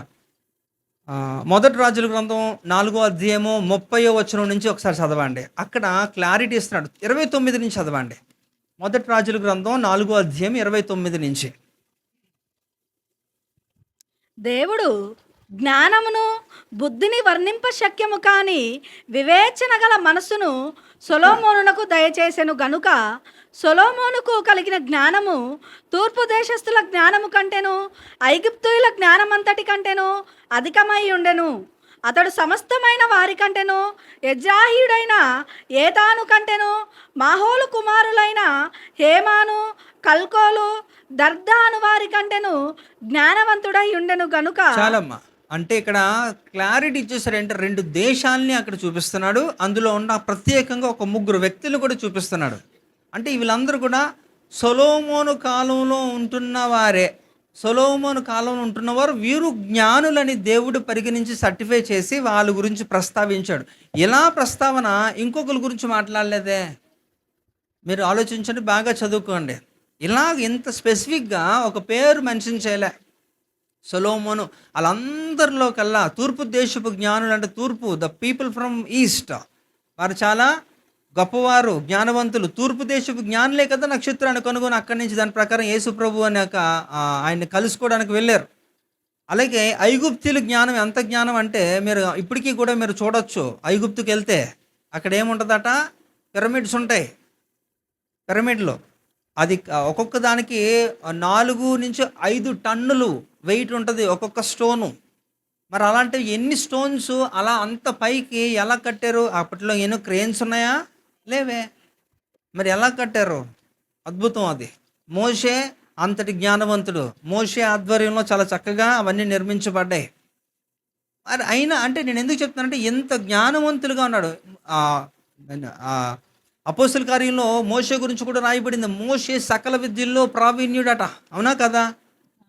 మొదటి రాజుల గ్రంథం 4వ అధ్యాయము 30వ వచనం నుంచి ఒకసారి చదవండి. అక్కడ క్లారిటీ ఇస్తున్నాడు. 29 నుంచి చదవండి. మొదటి రాజుల గ్రంథం 4వ అధ్యాయం 29 నుంచి. దేవుడు జ్ఞానమును బుద్ధిని వర్ణింప శక్యము కాని వివేచన గల మనసును సొలొమోనునకు దయచేసెను గనుక సొలొమోనుకు కలిగిన జ్ఞానము తూర్పు దేశస్థుల జ్ఞానము కంటెను ఐగుప్తీయుల జ్ఞానమంతటి కంటెను అధికమై ఉండెను. అతడు సమస్తమైన వారి కంటెను యజ్రాహీయుడైన ఏతాను కంటెను మాహోలు కుమారులైన హేమాను కల్కోలు దర్దాను వారి కంటెను జ్ఞానవంతుడై ఉండెను గనుక. చాలమ్మా, అంటే ఇక్కడ క్లారిటీ ఇచ్చేసారంటే 2 దేశాలని అక్కడ చూపిస్తున్నాడు. అందులో ఉన్న ప్రత్యేకంగా ఒక 3 వ్యక్తులు కూడా చూపిస్తున్నాడు. అంటే వీళ్ళందరూ కూడా సొలొమోను కాలంలో ఉంటున్న వారే. సొలొమోను కాలంలో ఉంటున్నవారు వీరు జ్ఞానులని దేవుడు పరిగణించి సర్టిఫై చేసి వాళ్ళ గురించి ప్రస్తావించాడు. ఇలా ప్రస్తావన ఇంకొకరి గురించి మాట్లాడలేదే. మీరు ఆలోచించండి, బాగా చదువుకోండి. ఇలాగ ఇంత స్పెసిఫిక్గా ఒక పేరు మెన్షన్ చేయలే. సొలొమోను వాళ్ళందరిలో కల్లా తూర్పు దేశపు జ్ఞానులు, అంటే తూర్పు ద పీపుల్ ఫ్రమ్ ఈస్ట్, వారు చాలా గొప్పవారు, జ్ఞానవంతులు. తూర్పు దేశపు జ్ఞానులే కదా నక్షత్రాన్ని కనుగొని అక్కడి నుంచి దాని ప్రకారం యేసు ప్రభు అనే ఆయన్ని కలుసుకోవడానికి వెళ్ళారు. అలాగే ఐగుప్తుల జ్ఞానం ఎంత జ్ఞానం అంటే మీరు ఇప్పటికీ కూడా మీరు చూడొచ్చు. ఐగుప్తుకి వెళ్తే అక్కడ ఏముంటుందట, పిరమిడ్స్ ఉంటాయి. పిరమిడ్లో అది ఒక్కొక్క దానికి 4 నుంచి 5 టన్నులు వెయిట్ ఉంటుంది ఒక్కొక్క స్టోను. మరి అలాంటివి ఎన్ని స్టోన్స్ అలా అంత పైకి ఎలా కట్టారు? అప్పట్లో ఎన్నో క్రేన్స్ ఉన్నాయా? లేవే. మరి ఎలా కట్టారు? అద్భుతం అది. మోషే అంతటి జ్ఞానవంతుడు, మోషే ఆధ్వర్యంలో చాలా చక్కగా అవన్నీ నిర్మించబడ్డాయి. మరి అయినా అంటే నేను ఎందుకు చెప్తున్నానంటే ఎంత జ్ఞానవంతులుగా ఉన్నాడు. అపోస్తుల కార్యంలో మోషే గురించి కూడా రాయబడింది. మోషే సకల విద్యల్లో ప్రావీణ్యుడట, అవునా కదా?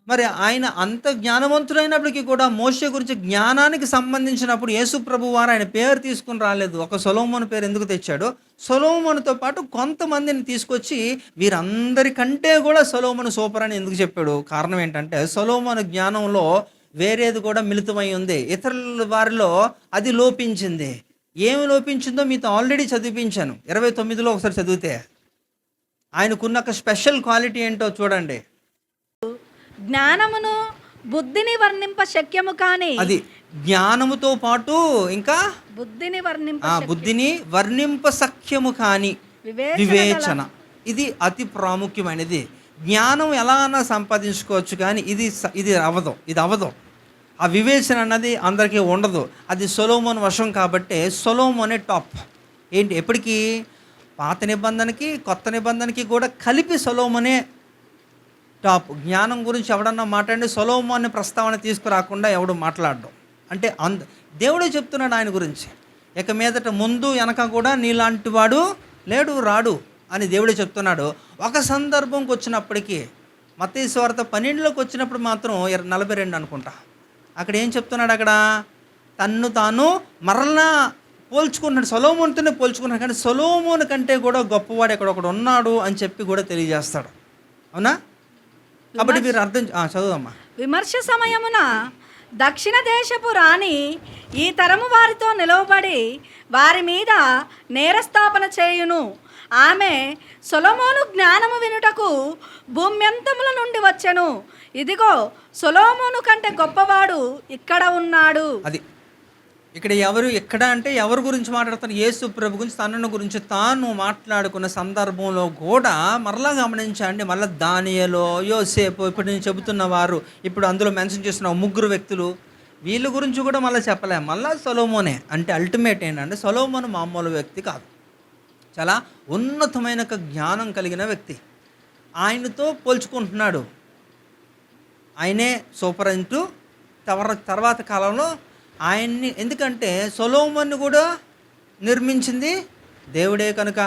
మరి ఆయన అంత జ్ఞానవంతుడైనప్పటికీ కూడా మోషే గురించి జ్ఞానానికి సంబంధించినప్పుడు యేసు ప్రభు వారు ఆయన పేరు తీసుకుని రాలేదు. ఒక సొలొమోను పేరు ఎందుకు తెచ్చాడు? సొలొమోనుతో పాటు కొంతమందిని తీసుకొచ్చి వీరందరికంటే కూడా సొలొమోను సూపర్ అని ఎందుకు చెప్పాడు? కారణం ఏంటంటే సొలొమోను జ్ఞానంలో వేరేది కూడా మిళితమై ఉంది, ఇతరుల వారిలో అది లోపించింది. ఏమి లోపించిందో మీతో ఆల్రెడీ చదివించాను. 29లో ఒకసారి చదివితే ఆయనకున్న ఒక స్పెషల్ క్వాలిటీ ఏంటో చూడండి. జ్ఞానమును బుద్ధిని వర్ణింప శక్యము కాని. అది జ్ఞానముతో పాటు ఇంకా బుద్ధిని వర్ణింప బుద్ధిని వర్ణింప సఖ్యము కాని వివేచన. ఇది అతి ప్రాముఖ్యమైనది. జ్ఞానం ఎలా అన్నా సంపాదించుకోవచ్చు, కానీ ఇది అవదు. ఆ వివేచన అన్నది అందరికీ ఉండదు. అది సొలొమోను వశం కాబట్టి సొలొమోనే టాప్. ఏంటి ఎప్పటికీ పాత నిబంధనకి కొత్త నిబంధనకి కూడా కలిపి సొలొమోనే టాప్. జ్ఞానం గురించి ఎవడన్నా మాట్లాడి సొలొమోను ప్రస్తావన తీసుకురాకుండా ఎవడు మాట్లాడడం అంటే దేవుడే చెప్తున్నాడు ఆయన గురించి. ఇక మీదట ముందు వెనక కూడా నీలాంటి వాడు లేడు రాడు అని దేవుడే చెప్తున్నాడు. ఒక సందర్భంకి వచ్చినప్పటికీ మత్తయి సువార్త 12లోకి వచ్చినప్పుడు మాత్రం 42 అనుకుంటా, అక్కడ ఏం చెప్తున్నాడు, అక్కడ తన్ను తాను మరలా పోల్చుకున్నాడు, సొలొమోనుతోనే పోల్చుకున్నాడు. కానీ సొలొమోను కంటే కూడా గొప్పవాడు ఇక్కడ ఒకడు ఉన్నాడు అని చెప్పి కూడా తెలియజేస్తాడు. అవునా? కాబట్టి మీరు అర్థం చదువుదమ్మా. విమర్శ సమయమున దక్షిణ దేశపు రాణి ఈ తరము వారితో నిలవబడి వారి మీద నేరస్థాపన చేయును. ఆమె సొలొమోను జ్ఞానము వినుటకు భూమ్యంతముల నుండి వచ్చెను. ఇదిగో సొలొమోను కంటే గొప్పవాడు ఇక్కడ ఉన్నాడు. అది ఇక్కడ అంటే ఎవరి గురించి మాట్లాడుతాను? యేసు ప్రభు గురించి, తనను గురించి తాను మాట్లాడుకున్న సందర్భంలో కూడా మరలా గమనించండి. మళ్ళీ దానియేలు, యోసేపు, ఇప్పుడు నేను చెబుతున్న వారు, ఇప్పుడు అందులో మెన్షన్ చేస్తున్న 3 వ్యక్తులు, వీళ్ళ గురించి కూడా మళ్ళీ చెప్పలేము. మళ్ళీ సొలొమోనే. అంటే అల్టిమేట్ ఏంటంటే సొలొమోను మామూలు వ్యక్తి కాదు, చాలా ఉన్నతమైన జ్ఞానం కలిగిన వ్యక్తి. ఆయనతో పోల్చుకుంటున్నాడు. ఆయనే సూపర్ అంటూ తర్వాత కాలంలో ఆయన్ని, ఎందుకంటే సొలొమోను కూడా నిర్మించింది దేవుడే కనుక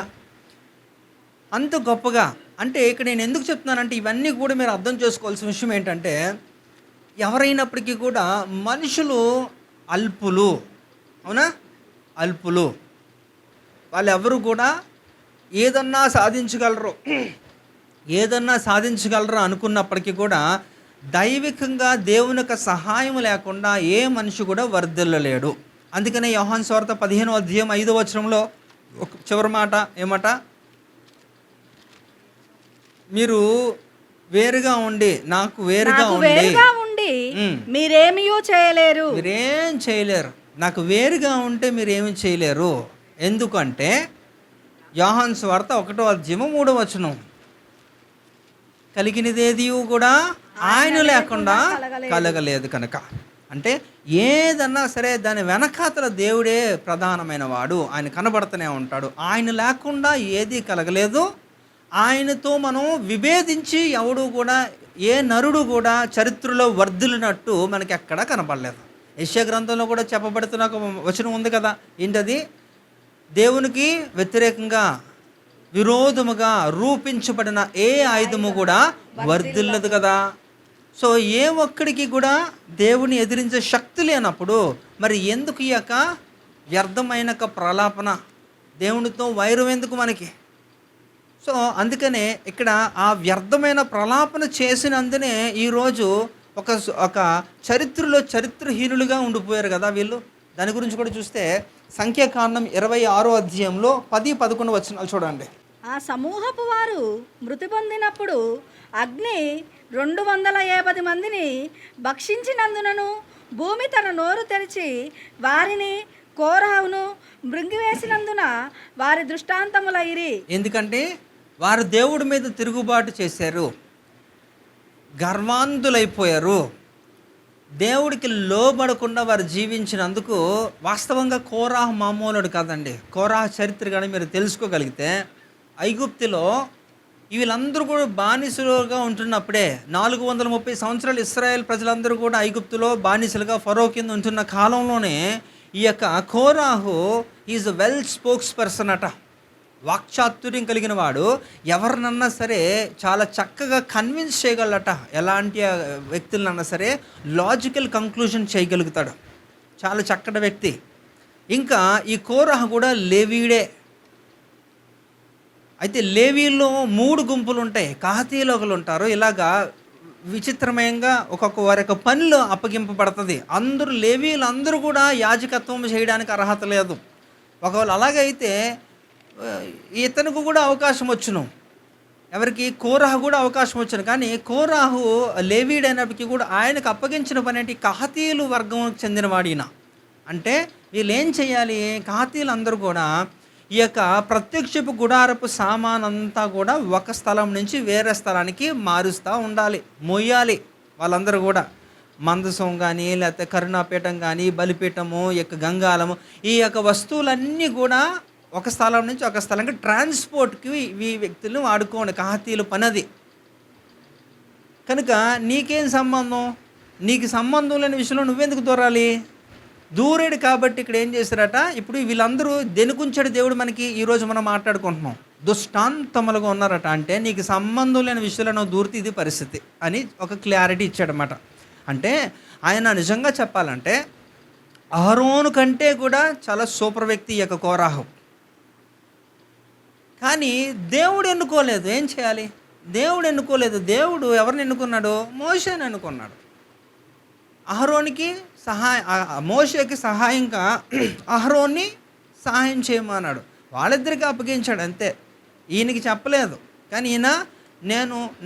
అంత గొప్పగా. అంటే ఇక్కడ నేను ఎందుకు చెప్తున్నానంటే ఇవన్నీ కూడా మీరు అర్థం చేసుకోవాల్సిన విషయం ఏంటంటే, ఎవరైనప్పటికీ కూడా మనుషులు అల్పులు. అవునా? అల్పులు. వాళ్ళు ఎవరు కూడా ఏదన్నా సాధించగలరు అనుకున్నప్పటికీ కూడా దైవికంగా దేవుని యొక్క సహాయం లేకుండా ఏ మనిషి కూడా వర్ధిల్లలేడు. అందుకనే యోహాను సువార్త 15వ అధ్యాయం 5వ వచనంలో చివరి మాట ఏమాట, మీరు వేరుగా ఉండి నాకు వేరుగా ఉండి మీరేమీ చేయలేరు. మీరేం చేయలేరు. నాకు వేరుగా ఉంటే మీరేమి చేయలేరు. ఎందుకంటే యోహాను సువార్త 1వ అధ్యాయం 3వ వచనం, కలిగినదేది కూడా ఆయన లేకుండా కలగలేదు కనుక. అంటే ఏదన్నా సరే దాని వెనకాతల దేవుడే ప్రధానమైన వాడు, ఆయన కనబడుతూనే ఉంటాడు. ఆయన లేకుండా ఏది కలగలేదు. ఆయనతో మనం విభేదించి ఎవడు కూడా, ఏ నరుడు కూడా చరిత్రలో వర్ధిల్లినట్టు మనకి ఎక్కడా కనపడలేదు. యెషయా గ్రంథంలో కూడా చెప్పబడుతున్న ఒక వచనం ఉంది కదా, ఏంటది? దేవునికి వ్యతిరేకంగా విరోధముగా రూపించబడిన ఏ ఆయుధము కూడా వర్ధిల్లదు కదా. సో ఏ ఒక్కడికి కూడా దేవుని ఎదిరించే శక్తి లేనప్పుడు మరి ఎందుకు ఈ యొక్క వ్యర్థమైన ప్రలాపన, దేవునితో వైరం ఎందుకు మనకి? సో అందుకనే ఇక్కడ ఆ వ్యర్థమైన ప్రలాపన చేసినందునే ఈరోజు ఒక చరిత్రహీనులుగా ఉండిపోయారు కదా వీళ్ళు. దాని గురించి కూడా చూస్తే సంఖ్యాకాండం 26వ అధ్యాయంలో 10-11 వచనాలు చూడండి. ఆ సమూహపు వారు మృతి పొందినప్పుడు అగ్ని 250 మందిని భక్షించినందునను భూమి తన నోరు తెరిచి వారిని కోరహును మృంగివేసినందున వారి దృష్టాంతములైరి. ఎందుకంటే వారు దేవుడి మీద తిరుగుబాటు చేశారు, గర్వాంధులైపోయారు. దేవుడికి లోబడకుండా వారు జీవించినందుకు. వాస్తవంగా కోరాహు మామూలుడు కాదండి. కోరాహు చరిత్ర కానీ మీరు తెలుసుకోగలిగితే, ఐగుప్తులో వీళ్ళందరూ కూడా బానిసలుగా ఉంటున్నప్పుడే 430 సంవత్సరాలు ఇశ్రాయేల్ ప్రజలందరూ కూడా ఐగుప్తులో బానిసలుగా ఫరో కింద ఉంటున్న కాలంలోనే ఈ యొక్క కోరాహు ఈజ్ వెల్ స్పోక్స్ పర్సన్ అట. వాక్చాతుర్యం కలిగిన వాడు. ఎవరినన్నా సరే చాలా చక్కగా కన్విన్స్ చేయగలట. ఎలాంటి వ్యక్తులన్నా సరే లాజికల్ కంక్లూజన్ చేయగలుగుతాడు. చాలా చక్కటి వ్యక్తి. ఇంకా ఈ కోరాహు కూడా లేవీడే. అయితే లేవీల్లో 3 గుంపులు ఉంటాయి. కహాతీయులు ఒకరు ఉంటారు. ఇలాగా విచిత్రమయంగా ఒక్కొక్క వారి యొక్క పనులు అప్పగింపబడుతుంది. లేవీలందరూ కూడా యాజకత్వం చేయడానికి అర్హత లేదు. ఒకవేళ అలాగైతే ఆ, ఇతనికి కూడా అవకాశం వచ్చును. ఎవరికి? కోరాహు కూడా అవకాశం వచ్చాను. కానీ కోరాహు లేవీడైనప్పటికీ కూడా ఆయనకు అప్పగించిన పని ఏంటి? కహాతీయులు వర్గంకి చెందినవాడు ఈయన. అంటే వీళ్ళు ఏం చేయాలి? కహాతీయులు అందరూ కూడా ఈ యొక్క ప్రత్యక్షపు గుడారపు సామానంతా కూడా ఒక స్థలం నుంచి వేరే స్థలానికి మారుస్తూ ఉండాలి, మోయాలి. వాళ్ళందరూ కూడా మందసం కానీ, లేకపోతే కరుణాపీఠం కానీ, బలిపీఠము, ఈ యొక్క గంగాలము, ఈ యొక్క వస్తువులన్నీ కూడా ఒక స్థలం నుంచి ఒక స్థలానికి ట్రాన్స్పోర్ట్కి ఈ వ్యక్తులను వాడుకోండి. కహాతీయుల పనది. కనుక నీకేం సంబంధం? నీకు సంబంధం లేని విషయంలో నువ్వెందుకు దూరాలి? దూరేడు కాబట్టి ఇక్కడ ఏం చేశారట, ఇప్పుడు వీళ్ళందరూ దెనుకుంచాడు దేవుడు మనకి. ఈరోజు మనం మాట్లాడుకుంటున్నాం, దుష్టాంతములుగా ఉన్నారట. అంటే నీకు సంబంధం లేని విషయంలో నువ్వు దూరితే ఇది పరిస్థితి అని ఒక క్లారిటీ ఇచ్చాడనమాట. అంటే ఆయన నిజంగా చెప్పాలంటే అహరోను కంటే కూడా చాలా సూపర్ వ్యక్తి ఈ యొక్క కోరాహు. కానీ దేవుడు ఎన్నుకోలేదు. ఏం చేయాలి? దేవుడు ఎన్నుకోలేదు. దేవుడు ఎవరిని ఎన్నుకున్నాడు? మోషేని ఎన్నుకున్నాడు. అహరోనికి మోషేకి సహాయంగా అహరోన్ని సహాయం చేయమన్నాడు. వాళ్ళిద్దరికి అప్పగించాడు అంతే. ఈయనకి చెప్పలేదు. కానీ ఈయన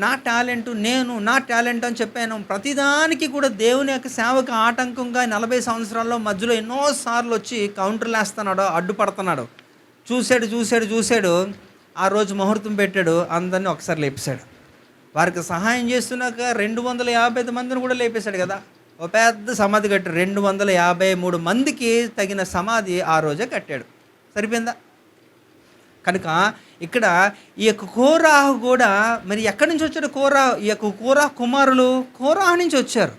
నా టాలెంట్ అని చెప్పాను. ప్రతిదానికి కూడా దేవుని యొక్క సేవకు ఆటంకంగా 40 సంవత్సరాల్లో మధ్యలో ఎన్నోసార్లు వచ్చి కౌంటర్లు వేస్తున్నాడు, అడ్డుపడుతున్నాడు. చూశాడు. ఆ రోజు ముహూర్తం పెట్టాడు, అందరినీ ఒకసారి లేపేశాడు. వారికి సహాయం చేస్తున్నాక 255 మందిని కూడా లేపేశాడు కదా. ఒక పెద్ద సమాధి కట్టాడు. 253 మందికి తగిన సమాధి ఆ రోజే కట్టాడు. సరిపోయిందా? కనుక ఇక్కడ ఈ యొక్క కోరాహు కూడా మరి ఎక్కడి నుంచి వచ్చాడు? ఈ యొక్క కోరాహు కుమారులు కోరాహు నుంచి వచ్చారు.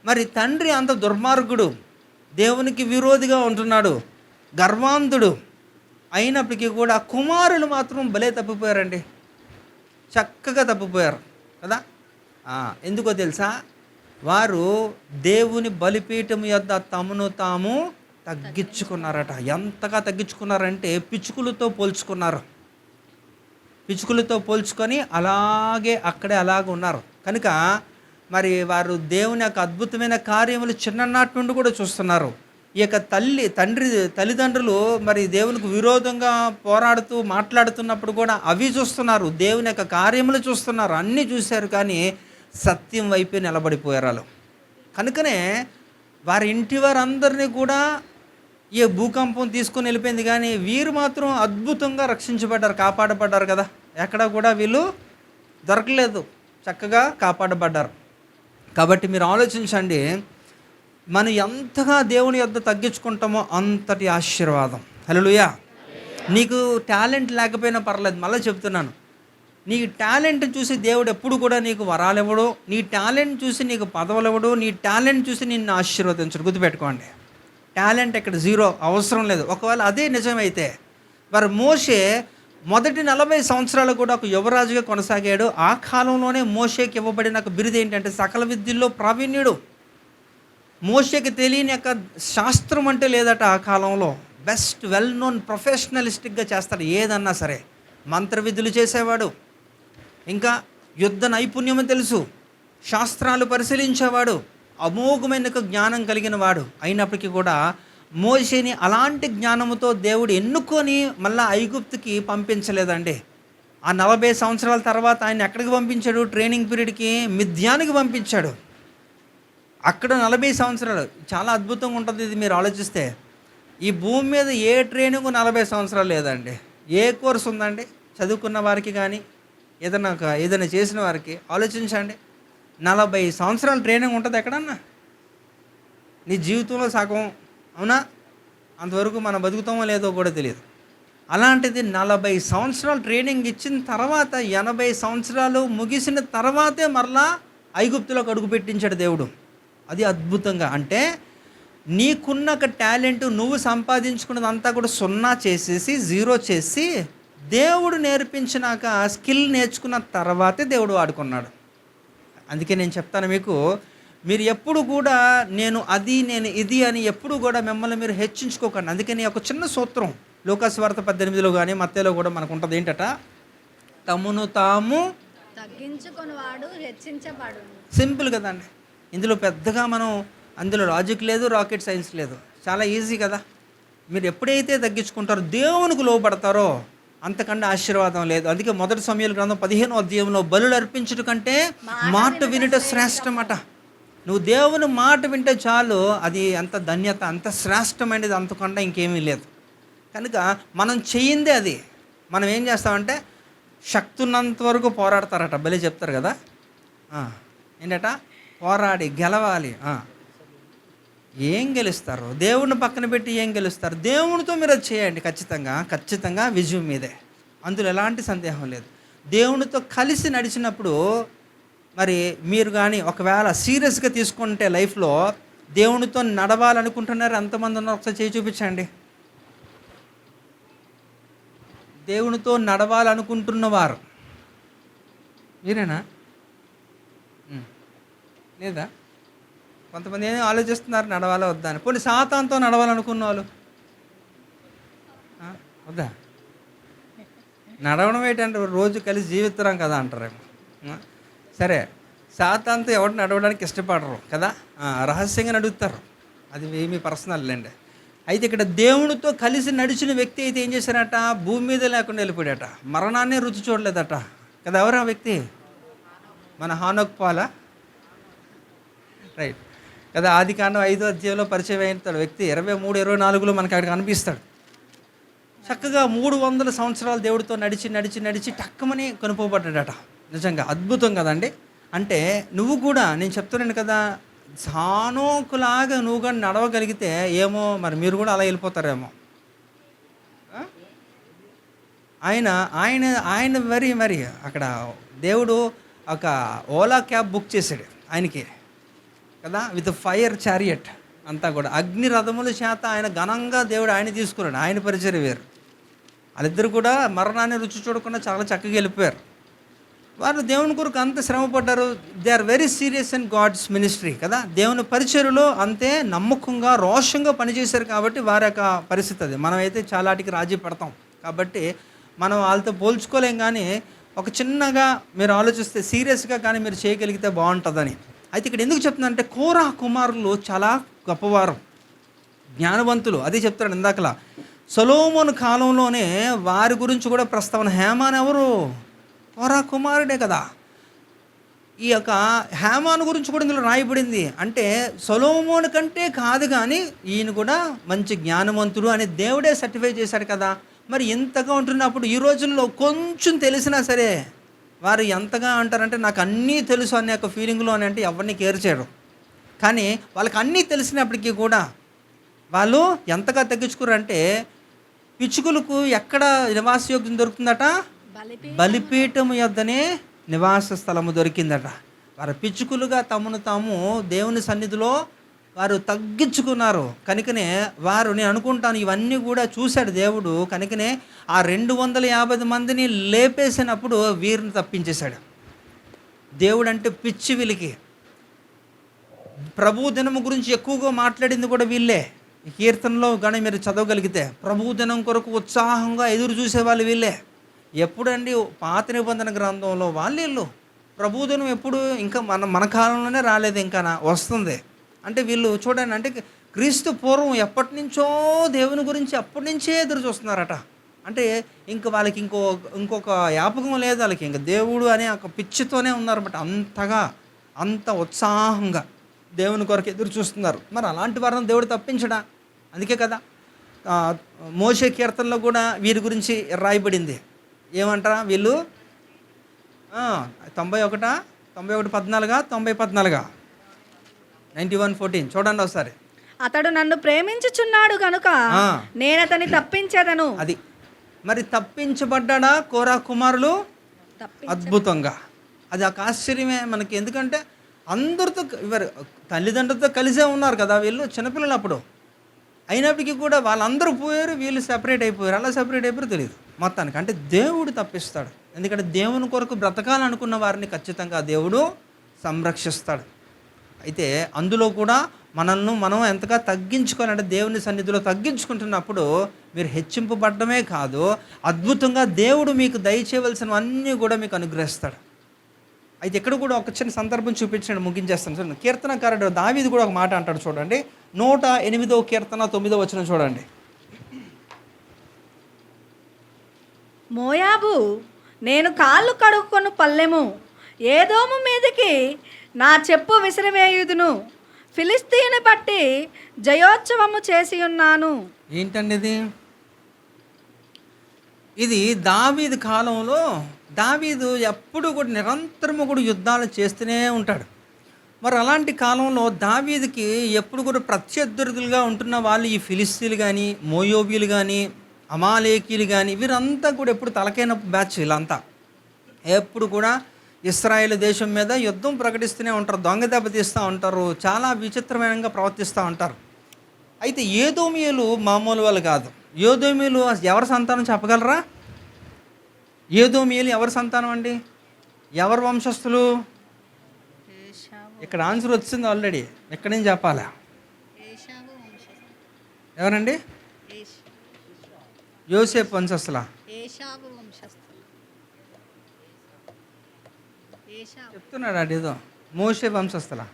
మరి తండ్రి అంత దుర్మార్గుడు, దేవునికి విరోధిగా ఉంటున్నాడు, గర్వాంధుడు అయినప్పటికీ కూడా కుమారులు మాత్రం భలే తప్పిపోయారండి. చక్కగా తప్పిపోయారు కదా. ఎందుకో తెలుసా? వారు దేవుని బలిపీఠం యొద్ద తమను తాము తగ్గించుకున్నారట. ఎంతగా తగ్గించుకున్నారంటే పిచ్చుకలతో పోల్చుకొని అలాగే ఉన్నారు. కనుక మరి వారు దేవుని యొక్క అద్భుతమైన కార్యములు చిన్ననాటి నుండి కూడా చూస్తున్నారు. ఈ యొక్క తల్లిదండ్రులు మరి దేవునికి విరోధంగా పోరాడుతూ మాట్లాడుతున్నప్పుడు కూడా అవి చూస్తున్నారు, దేవుని యొక్క కార్యములు చూస్తున్నారు, అన్నీ చూశారు. కానీ సత్యం వైపే నిలబడిపోయారు వాళ్ళు. కనుకనే వారి ఇంటి వారందరినీ కూడా ఈ భూకంపం తీసుకొని వెళ్ళిపోయింది. కానీ వీరు మాత్రం అద్భుతంగా రక్షించబడ్డారు, కాపాడబడ్డారు కదా. ఎక్కడ కూడా వీళ్ళు దొరకలేదు, చక్కగా కాపాడబడ్డారు. కాబట్టి మీరు ఆలోచించండి, మనం ఎంతగా దేవుని యొద్ద తగ్గించుకుంటామో అంతటి ఆశీర్వాదం. హల్లెలూయా. నీకు టాలెంట్ లేకపోయినా పర్లేదు, మళ్ళీ చెప్తున్నాను, నీ టాలెంట్ చూసి దేవుడు ఎప్పుడు కూడా నీకు వరాలు ఇవ్వడు, నీ టాలెంట్ చూసి నీకు పదవులు ఇవ్వడు, నీ టాలెంట్ చూసి నిన్ను ఆశీర్వదించడు. గుర్తుపెట్టుకోండి, టాలెంట్ ఇక్కడ జీరో, అవసరం లేదు. ఒకవేళ అదే నిజమైతే మరి మోషే మొదటి 40 సంవత్సరాలు కూడా ఒక యువరాజుగా కొనసాగాడు. ఆ కాలంలోనే మోషేకి ఇవ్వబడిన ఒక బిరుదు ఏంటంటే సకల విద్యల్లో ప్రావీణ్యుడు. మోషేకి తెలియని యొక్క శాస్త్రం అంటే లేదట ఆ కాలంలో. బెస్ట్ వెల్ నోన్ ప్రొఫెషనలిస్టిక్గా చేస్తాడు ఏదన్నా సరే. మంత్ర విధులు చేసేవాడు, ఇంకా యుద్ధ నైపుణ్యము తెలుసు, శాస్త్రాలు పరిశీలించేవాడు, అమోఘమైన జ్ఞానం కలిగిన వాడు. అయినప్పటికీ కూడా మోషేని అలాంటి జ్ఞానముతో దేవుడు ఎన్నుకొని మళ్ళీ ఐగుప్తుకి పంపించలేదండి. ఆ 40 సంవత్సరాల తర్వాత ఆయన ఎక్కడికి పంపించాడు? ట్రైనింగ్ పీరియడ్కి మిద్యానికి పంపించాడు. అక్కడ 40 సంవత్సరాలు. చాలా అద్భుతంగా ఉంటుంది ఇది మీరు ఆలోచిస్తే. ఈ భూమి మీద ఏ ట్రైనింగ్ 40 సంవత్సరాలు లేదండి. ఏ కోర్సు ఉందండి చదువుకున్న వారికి కానీ ఏదైనా చేసిన వారికి? ఆలోచించండి, 40 సంవత్సరాల ట్రైనింగ్ ఉంటుంది ఎక్కడన్నా? నీ జీవితంలో సగం, అవునా? అంతవరకు మనం బతుకుతామో లేదో కూడా తెలియదు. అలాంటిది 40 సంవత్సరాలు ట్రైనింగ్ ఇచ్చిన తర్వాత 80 సంవత్సరాలు ముగిసిన తర్వాతే మరలా ఐగుప్తులోకి అడుగు పెట్టించాడు దేవుడు. అది అద్భుతంగా. అంటే నీకున్న ఒక టాలెంట్ నువ్వు సంపాదించుకున్నదంతా కూడా సున్నా చేసేసి, జీరో చేసి, దేవుడు నేర్పించినాక స్కిల్ నేర్చుకున్న తర్వాతే దేవుడు వాడుకున్నాడు. అందుకే నేను చెప్తాను మీకు, మీరు ఎప్పుడు కూడా నేను ఇది అని ఎప్పుడు కూడా మిమ్మల్ని మీరు హెచ్చించుకోకండి. అందుకని ఒక చిన్న సూత్రం లూకాసు వార్త 18లో కానీ మత్తయిలో కూడా మనకు ఉంటుంది. ఏంటట? తమను తాము తగ్గించుకొనివాడు హెచ్చించబడు. సింపుల్ కదండి. ఇందులో పెద్దగా అందులో లాజిక్ లేదు, రాకెట్ సైన్స్ లేదు, చాలా ఈజీ కదా. మీరు ఎప్పుడైతే తగ్గించుకుంటారో, దేవునికి లోబడతారో అంతకన్నా ఆశీర్వాదం లేదు. అందుకే మొదటి సమూయేలు గ్రంథం 15వ అధ్యాయంలో బలులు అర్పించుట కంటే మాట వినుట శ్రేష్టమట. నువ్వు దేవుని మాట వింటే చాలు, అది అంత ధన్యత, అంత శ్రేష్టమైనది, అంతకన్నా ఇంకేమీ లేదు. కనుక మనం చెయ్యిందే అది. మనం ఏం చేస్తామంటే శక్తి ఉన్నంత వరకు పోరాడతారట, బలి చెప్తారు కదా. ఏంటట, పోరాడి గెలవాలి. ఏం గెలుస్తారు? దేవుడిని పక్కన పెట్టి ఏం గెలుస్తారు? దేవునితో మీరు అది చేయండి, ఖచ్చితంగా విజయం మీదే, అందులో ఎలాంటి సందేహం లేదు. దేవునితో కలిసి నడిచినప్పుడు మరి మీరు కానీ ఒకవేళ సీరియస్గా తీసుకుంటే లైఫ్లో దేవునితో నడవాలనుకుంటున్నారు ఎంతమంది ఉన్నారు? ఒకసారి చేయి చూపించండి. దేవునితో నడవాలనుకుంటున్నవారు మీరేనా? లేదా? కొంతమంది ఏం ఆలోచిస్తున్నారు, నడవాలా వద్దా అని. పోనీ సాతానుతో నడవాలనుకున్న వాళ్ళు వద్దా? నడవడం ఏంటంటే రోజు కలిసి జీవిస్తున్నాం కదా అంటారేమో. సరే, సాతానుతో ఎవరు నడవడానికి ఇష్టపడరు కదా, రహస్యంగా నడుగుతారు, అది మీ పర్సనల్ అండి. అయితే ఇక్కడ దేవునితో కలిసి నడిచిన వ్యక్తి అయితే ఏం చేశారట, భూమి మీద లేకుండా వెళ్ళిపోయాడట, మరణాన్ని రుచి చూడలేదట కదా. ఎవరు ఆ వ్యక్తి? మన హానోక్ పాలా, రైట్ కదా. ఆదికాండం 5వ అధ్యాయంలో పరిచయం అయిన వ్యక్తి 23-24లో మనకి అక్కడ కనిపిస్తాడు. చక్కగా 300 సంవత్సరాలు దేవుడితో నడిచి టక్కమని కనుపోబడ్డాడట. నిజంగా అద్భుతం కదండి. అంటే నువ్వు కూడా, నేను చెప్తున్నాను కదా, హానోకులాగా నువ్వు కానీ నడవగలిగితే ఏమో మరి మీరు కూడా అలా వెళ్ళిపోతారేమో. ఆయన మరి అక్కడ దేవుడు ఒక ఓలా క్యాబ్ బుక్ చేశాడు ఆయనకి కదా, విత్ ఫైర్ చారియట్ అంతా కూడా, అగ్ని రథముల చేత ఆయన ఘనంగా దేవుడు ఆయన తీసుకున్నాడు. ఆయన పరిచయం వేరు. వాళ్ళిద్దరు కూడా మరణాన్ని రుచి చూడకుండా చాలా చక్కగా వెళ్ళిపోయారు. వారు దేవుని కొరకు అంత శ్రమపడ్డారు. They are very serious in God's ministry కదా. దేవుని పరిచర్యలో అంతే నమ్మకంగా రోషంగా పనిచేశారు కాబట్టి వారి యొక్క పరిస్థితి అది. మనమైతే చాలాటికి రాజీ పడతాం కాబట్టి మనం వాళ్ళతో పోల్చుకోలేం. కానీ ఒక చిన్నగా మీరు ఆలోచిస్తే, సీరియస్గా కానీ మీరు చేయగలిగితే బాగుంటుందని. అయితే ఇక్కడ ఎందుకు చెప్తున్నా అంటే, కోరహ కుమారులు చాలా గొప్పవారు, జ్ఞానవంతులు. అదే చెప్తాడు ఇందాకలా. సొలొమోను కాలంలోనే వారి గురించి కూడా ప్రస్తావన. హేమాన్ ఎవరు? కోరహ కుమారుడే కదా. ఈ యొక్క హేమాను గురించి కూడా ఇందులో రాయబడింది. అంటే సొలొమోను కంటే కాదు, కానీ ఈయన కూడా మంచి జ్ఞానవంతుడు అని దేవుడే సర్టిఫై చేశాడు కదా. మరి ఎంతగా ఉంటున్నప్పుడు ఈ రోజుల్లో కొంచెం తెలిసినా సరే వారు ఎంతగా అంటారంటే, నాకు అన్నీ తెలుసు అనే ఒక ఫీలింగ్లో అని, అంటే ఎవరిని కేర్ చేయరు. కానీ వాళ్ళకి అన్నీ తెలిసినప్పటికీ కూడా వాళ్ళు ఎంతగా తగ్గించుకోరంటే, పిచ్చుకలకు ఎక్కడ నివాసయోగ్యం దొరుకుతుందట? బలిపీఠము యొద్దనే నివాస స్థలము దొరికిందట. వారు పిచ్చుకలుగా తమను తాము దేవుని సన్నిధిలో వారు తగ్గించుకున్నారు. కనుకనే వారు, నేను అనుకుంటాను ఇవన్నీ కూడా చూశాడు దేవుడు. కనుకనే ఆ 250 మందిని లేపేసినప్పుడు వీరిని తప్పించేశాడు. దేవుడు అంటే పిచ్చి వీళ్ళకి. ప్రభు దినము గురించి ఎక్కువగా మాట్లాడింది కూడా వీళ్ళే. ఈ కీర్తనలో కానీ మీరు చదవగలిగితే, ప్రభు దినం కొరకు ఉత్సాహంగా ఎదురు చూసేవాళ్ళు వీళ్ళే. ఎప్పుడండి? పాత నిబంధన గ్రంథంలో వాళ్ళు ప్రభుదినం ఎప్పుడు, ఇంకా మన కాలంలోనే రాలేదు, ఇంకా వస్తుంది. అంటే వీళ్ళు చూడండి, అంటే క్రీస్తు పూర్వం ఎప్పటి నుంచో దేవుని గురించి అప్పటి నుంచే ఎదురు చూస్తున్నారట. అంటే ఇంక వాళ్ళకి ఇంకొక జ్ఞాపకం లేదు వాళ్ళకి, ఇంకా దేవుడు అనే ఒక పిచ్చితోనే ఉన్నారన్నమాట. అంత ఉత్సాహంగా దేవుని కొరకు ఎదురు చూస్తున్నారు. మరి అలాంటి వారిని దేవుడు తప్పించడా? అందుకే కదా మోషే కీర్తనలో కూడా వీరి గురించి రాయబడింది. ఏమంటారా వీళ్ళు? 91 14 90 91:14 చూడండి ఒకసారి. అతడు నన్ను ప్రేమించుచున్నాడు కనుక నేను అతన్ని తప్పించేదను. అది మరి తప్పించబడ్డా కోరహ కుమారులు అద్భుతంగా. అది ఒక ఆశ్చర్యమే మనకి. ఎందుకంటే అందరితో ఇవారు తల్లిదండ్రులతో కలిసే ఉన్నారు కదా వీళ్ళు, చిన్నపిల్లలు అప్పుడు. అయినప్పటికీ కూడా వాళ్ళందరూ పోయారు, వీళ్ళు సెపరేట్ అయిపోయారు. అలా సెపరేట్ అయిపోయారు తెలియదు మొత్తానికి. అంటే దేవుడు తప్పిస్తాడు. ఎందుకంటే దేవుని కొరకు బ్రతకాలనుకున్న వారిని ఖచ్చితంగా దేవుడు సంరక్షిస్తాడు. అయితే అందులో కూడా మనం ఎంతగా తగ్గించుకోవాలంటే, దేవుని సన్నిధిలో తగ్గించుకుంటున్నప్పుడు మీరు హెచ్చింపబడమే కాదు, అద్భుతంగా దేవుడు మీకు దయచేయవలసినవన్నీ కూడా మీకు అనుగ్రహిస్తాడు. అయితే ఇక్కడ కూడా ఒక చిన్న సందర్భం చూపించండి, ముగించేస్తాను. చూడండి, కీర్తనకారుడు దావీదు కూడా ఒక మాట అంటాడు చూడండి. 108వ కీర్తన 9వ వచనం చూడండి. మోయాబు, నేను కాళ్ళు కడుక్కొను పల్లెము, ఏదోము మీదకి నా చెప్పు విసిరివేయుదును, ఫిలిస్తీయుని బట్టి జయోత్సవము చేసి ఉన్నాను. ఏంటండి ఇది? ఇది దావీదు కాలంలో దావీదు ఎప్పుడు కూడా నిరంతరము కూడా యుద్ధాలు చేస్తూనే ఉంటాడు. మరి అలాంటి కాలంలో దావీదుకి ఎప్పుడు కూడా ప్రత్యర్థులుగా ఉంటున్న వాళ్ళు ఈ ఫిలిస్తీన్లు కానీ, మోయోబీలు కానీ, అమాలేకీలు కానీ, వీరంతా కూడా ఎప్పుడు తలకైన బ్యాచ్. వీళ్ళంతా ఎప్పుడు కూడా ఇశ్రాయేలు దేశం మీద యుద్ధం ప్రకటిస్తూనే ఉంటారు, దొంగ దెబ్బతీస్తూ ఉంటారు, చాలా విచిత్రమైనగా ప్రవర్తిస్తూ ఉంటారు. అయితే ఏదోమీయులు మామూలు వాళ్ళు కాదు. ఏదోమీయులు ఎవరి సంతానం చెప్పగలరా? ఏదోమీయులు ఎవరి సంతానం అండి? ఎవరి వంశస్థులు? ఇక్కడ ఆన్సర్ వచ్చింది ఆల్రెడీ. ఎక్కడి నుంచి చెప్పాలా? ఎవరండి? యోసేపు వంశస్థులా? చెప్తున్నాడు అటు ఏదో. మోషే వంశస్థులా?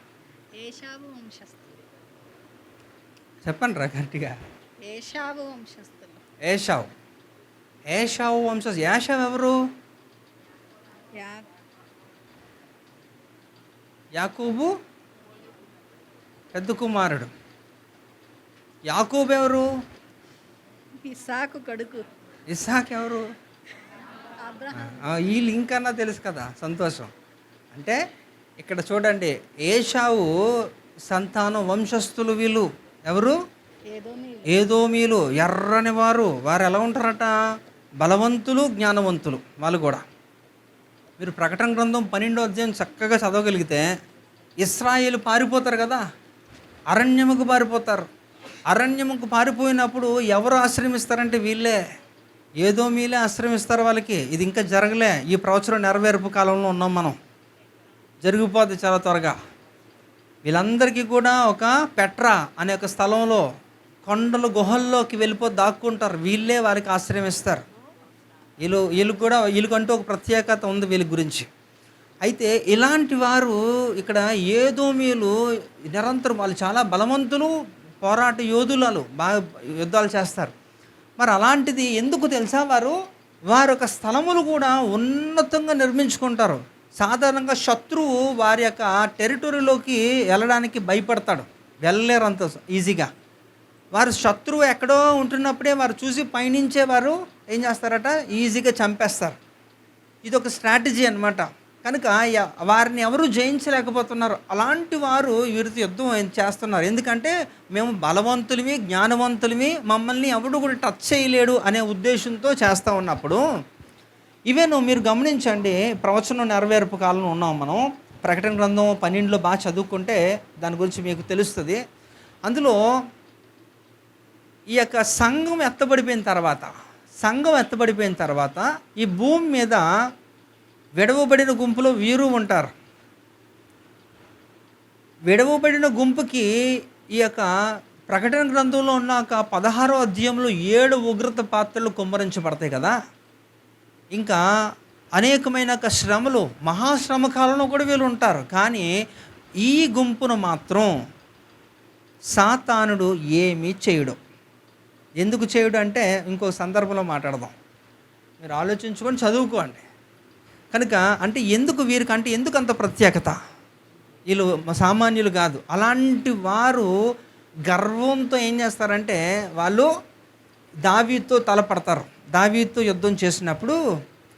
చెప్పండి రా గట్టిగా. ఏషావు. ఏషావు వంశస్థులు. ఏషావు ఎవరు? యాకోబు పెద్ద కుమారుడు. యాకోబు ఎవరు? ఇస్సాకు కొడుకు. ఇస్సాకు ఎవరు? ఈ లింక్ అన్నా తెలుసు కదా, సంతోషం. అంటే ఇక్కడ చూడండి, ఏషావు సంతానం వంశస్థులు వీళ్ళు. ఎవరు? ఏదోమీలు, ఎర్రని వారు. వారు ఎలా ఉంటారట? బలవంతులు, జ్ఞానవంతులు వాళ్ళు కూడా. మీరు ప్రకటన గ్రంథం 12వ అధ్యాయం చక్కగా చదవగలిగితే ఇశ్రాయేలు పారిపోతారు కదా, అరణ్యముకు పారిపోతారు. అరణ్యముకు పారిపోయినప్పుడు ఎవరు ఆశ్రమిస్తారంటే వీళ్ళే, ఏదోమీలే ఆశ్రమిస్తారు వాళ్ళకి. ఇది ఇంకా జరగలే, ఈ ప్రవచనం నెరవేర్పు కాలంలో ఉన్నాం మనం. జరిగిపోద్ది చాలా త్వరగా. వీళ్ళందరికీ కూడా ఒక పెట్రా అనే ఒక స్థలంలో కొండలు గుహల్లోకి వెళ్ళిపోయి దాక్కుంటారు. వీళ్ళే వారికి ఆశ్రమిస్తారు. వీళ్ళకంటూ ఒక ప్రత్యేకత ఉంది వీళ్ళ గురించి. అయితే ఇలాంటి వారు ఇక్కడ ఏదోమీయులు నిరంతరం వాళ్ళు చాలా బలవంతులు, పోరాట యోధులు, బాగా యుద్ధాలు చేస్తారు. మరి అలాంటిది ఎందుకు తెలుసా? వారు ఒక స్థలములు కూడా ఉన్నతంగా నిర్మించుకుంటారు. సాధారణంగా శత్రువు వారి యొక్క టెరిటరీలోకి వెళ్ళడానికి భయపడతాడు, వెళ్ళలేరు అంత ఈజీగా. వారు శత్రువు ఎక్కడో ఉంటున్నప్పుడే వారు చూసి పయనించే వారు ఏం చేస్తారట? ఈజీగా చంపేస్తారు. ఇది ఒక స్ట్రాటజీ అన్నమాట. కనుక వారిని ఎవరు జయించలేకపోతున్నారు. అలాంటి వారు వీరితో యుద్ధం చేస్తున్నారు. ఎందుకంటే మేము బలవంతులవి, జ్ఞానవంతులవి, మమ్మల్ని ఎవడు కూడా టచ్ చేయలేడు అనే ఉద్దేశంతో చేస్తూ ఉన్నప్పుడు ఇవేను మీరు గమనించండి. ప్రవచనం నెరవేర్పు కాలంలో ఉన్నాం మనం. ప్రకటన గ్రంథం 12లో బాగా చదువుకుంటే దాని గురించి మీకు తెలుస్తుంది. అందులో ఈ యొక్క సంఘం ఎత్తబడిపోయిన తర్వాత ఈ భూమి మీద విడవబడిన గుంపులో వీరు ఉంటారు. విడవబడిన గుంపుకి ఈ యొక్క ప్రకటన గ్రంథంలో ఉన్న 16వ అధ్యాయంలో 7 ఉగ్రత పాత్రలు కుమ్మరించబడతాయి కదా. ఇంకా అనేకమైన శ్రమలు, మహాశ్రమ కాలంలో కూడా వీళ్ళు ఉంటారు. కానీ ఈ గుంపును మాత్రం సాతానుడు ఏమీ చేయడు. ఎందుకు చేయడు అంటే ఇంకో సందర్భంలో మాట్లాడదాం. మీరు ఆలోచించుకొని చదువుకోండి. కనుక అంటే ఎందుకు అంత ప్రత్యేకత? వీళ్ళు సామాన్యులు కాదు. అలాంటి వారు గర్వంతో ఏం చేస్తారంటే వాళ్ళు దావీదుతో తలపడతారు. దావీదుతో యుద్ధం చేసినప్పుడు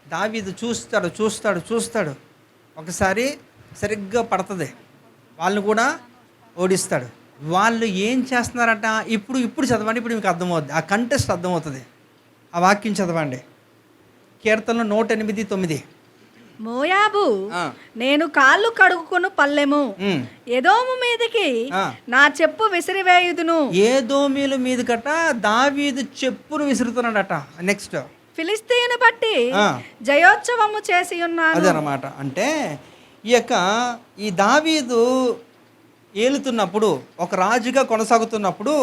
దావీదు చూస్తాడు. ఒకసారి సరిగ్గా పడుతుంది, వాళ్ళని కూడా ఓడిస్తాడు. వాళ్ళు ఏం చేస్తున్నారట? ఇప్పుడు చదవండి, ఇప్పుడు మీకు అర్థమవుతుంది, ఆ కంటెస్ట్ అర్థమవుతుంది. ఆ వాక్యం చదవండి. కీర్తనలు 108:9. మోయాబు, నేను కాళ్ళు కడుక్కును పల్లెము, ఎదోము మీదకి నా చెప్పు విసిరివేయుదును. ఏదోమీల మీదకట దావీదు చెప్పును విసురుతున్నాడట. నెక్స్ట్, ఫిలిస్తీయుని బట్టి జయోత్సవము చేసి ఉన్నాను. అదనమాట. అంటే ఈ దావీదు ఏలుతున్నప్పుడు, ఒక రాజుగా కొనసాగుతున్నప్పుడు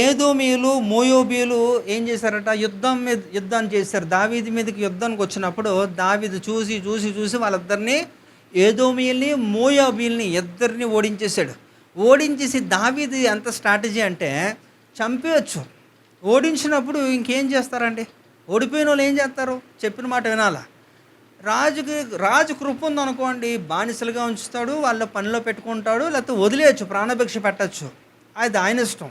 ఏదోమీయులు, మోయోబీలు ఏం చేశారట? యుద్ధం చేశారు. దావీదు మీదకి యుద్ధానికి వచ్చినప్పుడు దావీదు చూసి వాళ్ళిద్దరిని, ఏదోమీయుల్ని, మోయోబీల్ని ఇద్దరిని ఓడించేసి దావీదు ఎంత స్ట్రాటజీ అంటే చంపేయచ్చు. ఓడించినప్పుడు ఇంకేం చేస్తారండి? ఓడిపోయిన వాళ్ళు ఏం చేస్తారు? చెప్పిన మాట వినాలా. రాజు కృప ఉందనుకోండి, బానిసలుగా ఉంచుతాడు, వాళ్ళ పనిలో పెట్టుకుంటాడు, లేకపోతే వదిలేయచ్చు, ప్రాణభిక్ష పెట్టచ్చు, అది ఆయన ఇష్టం.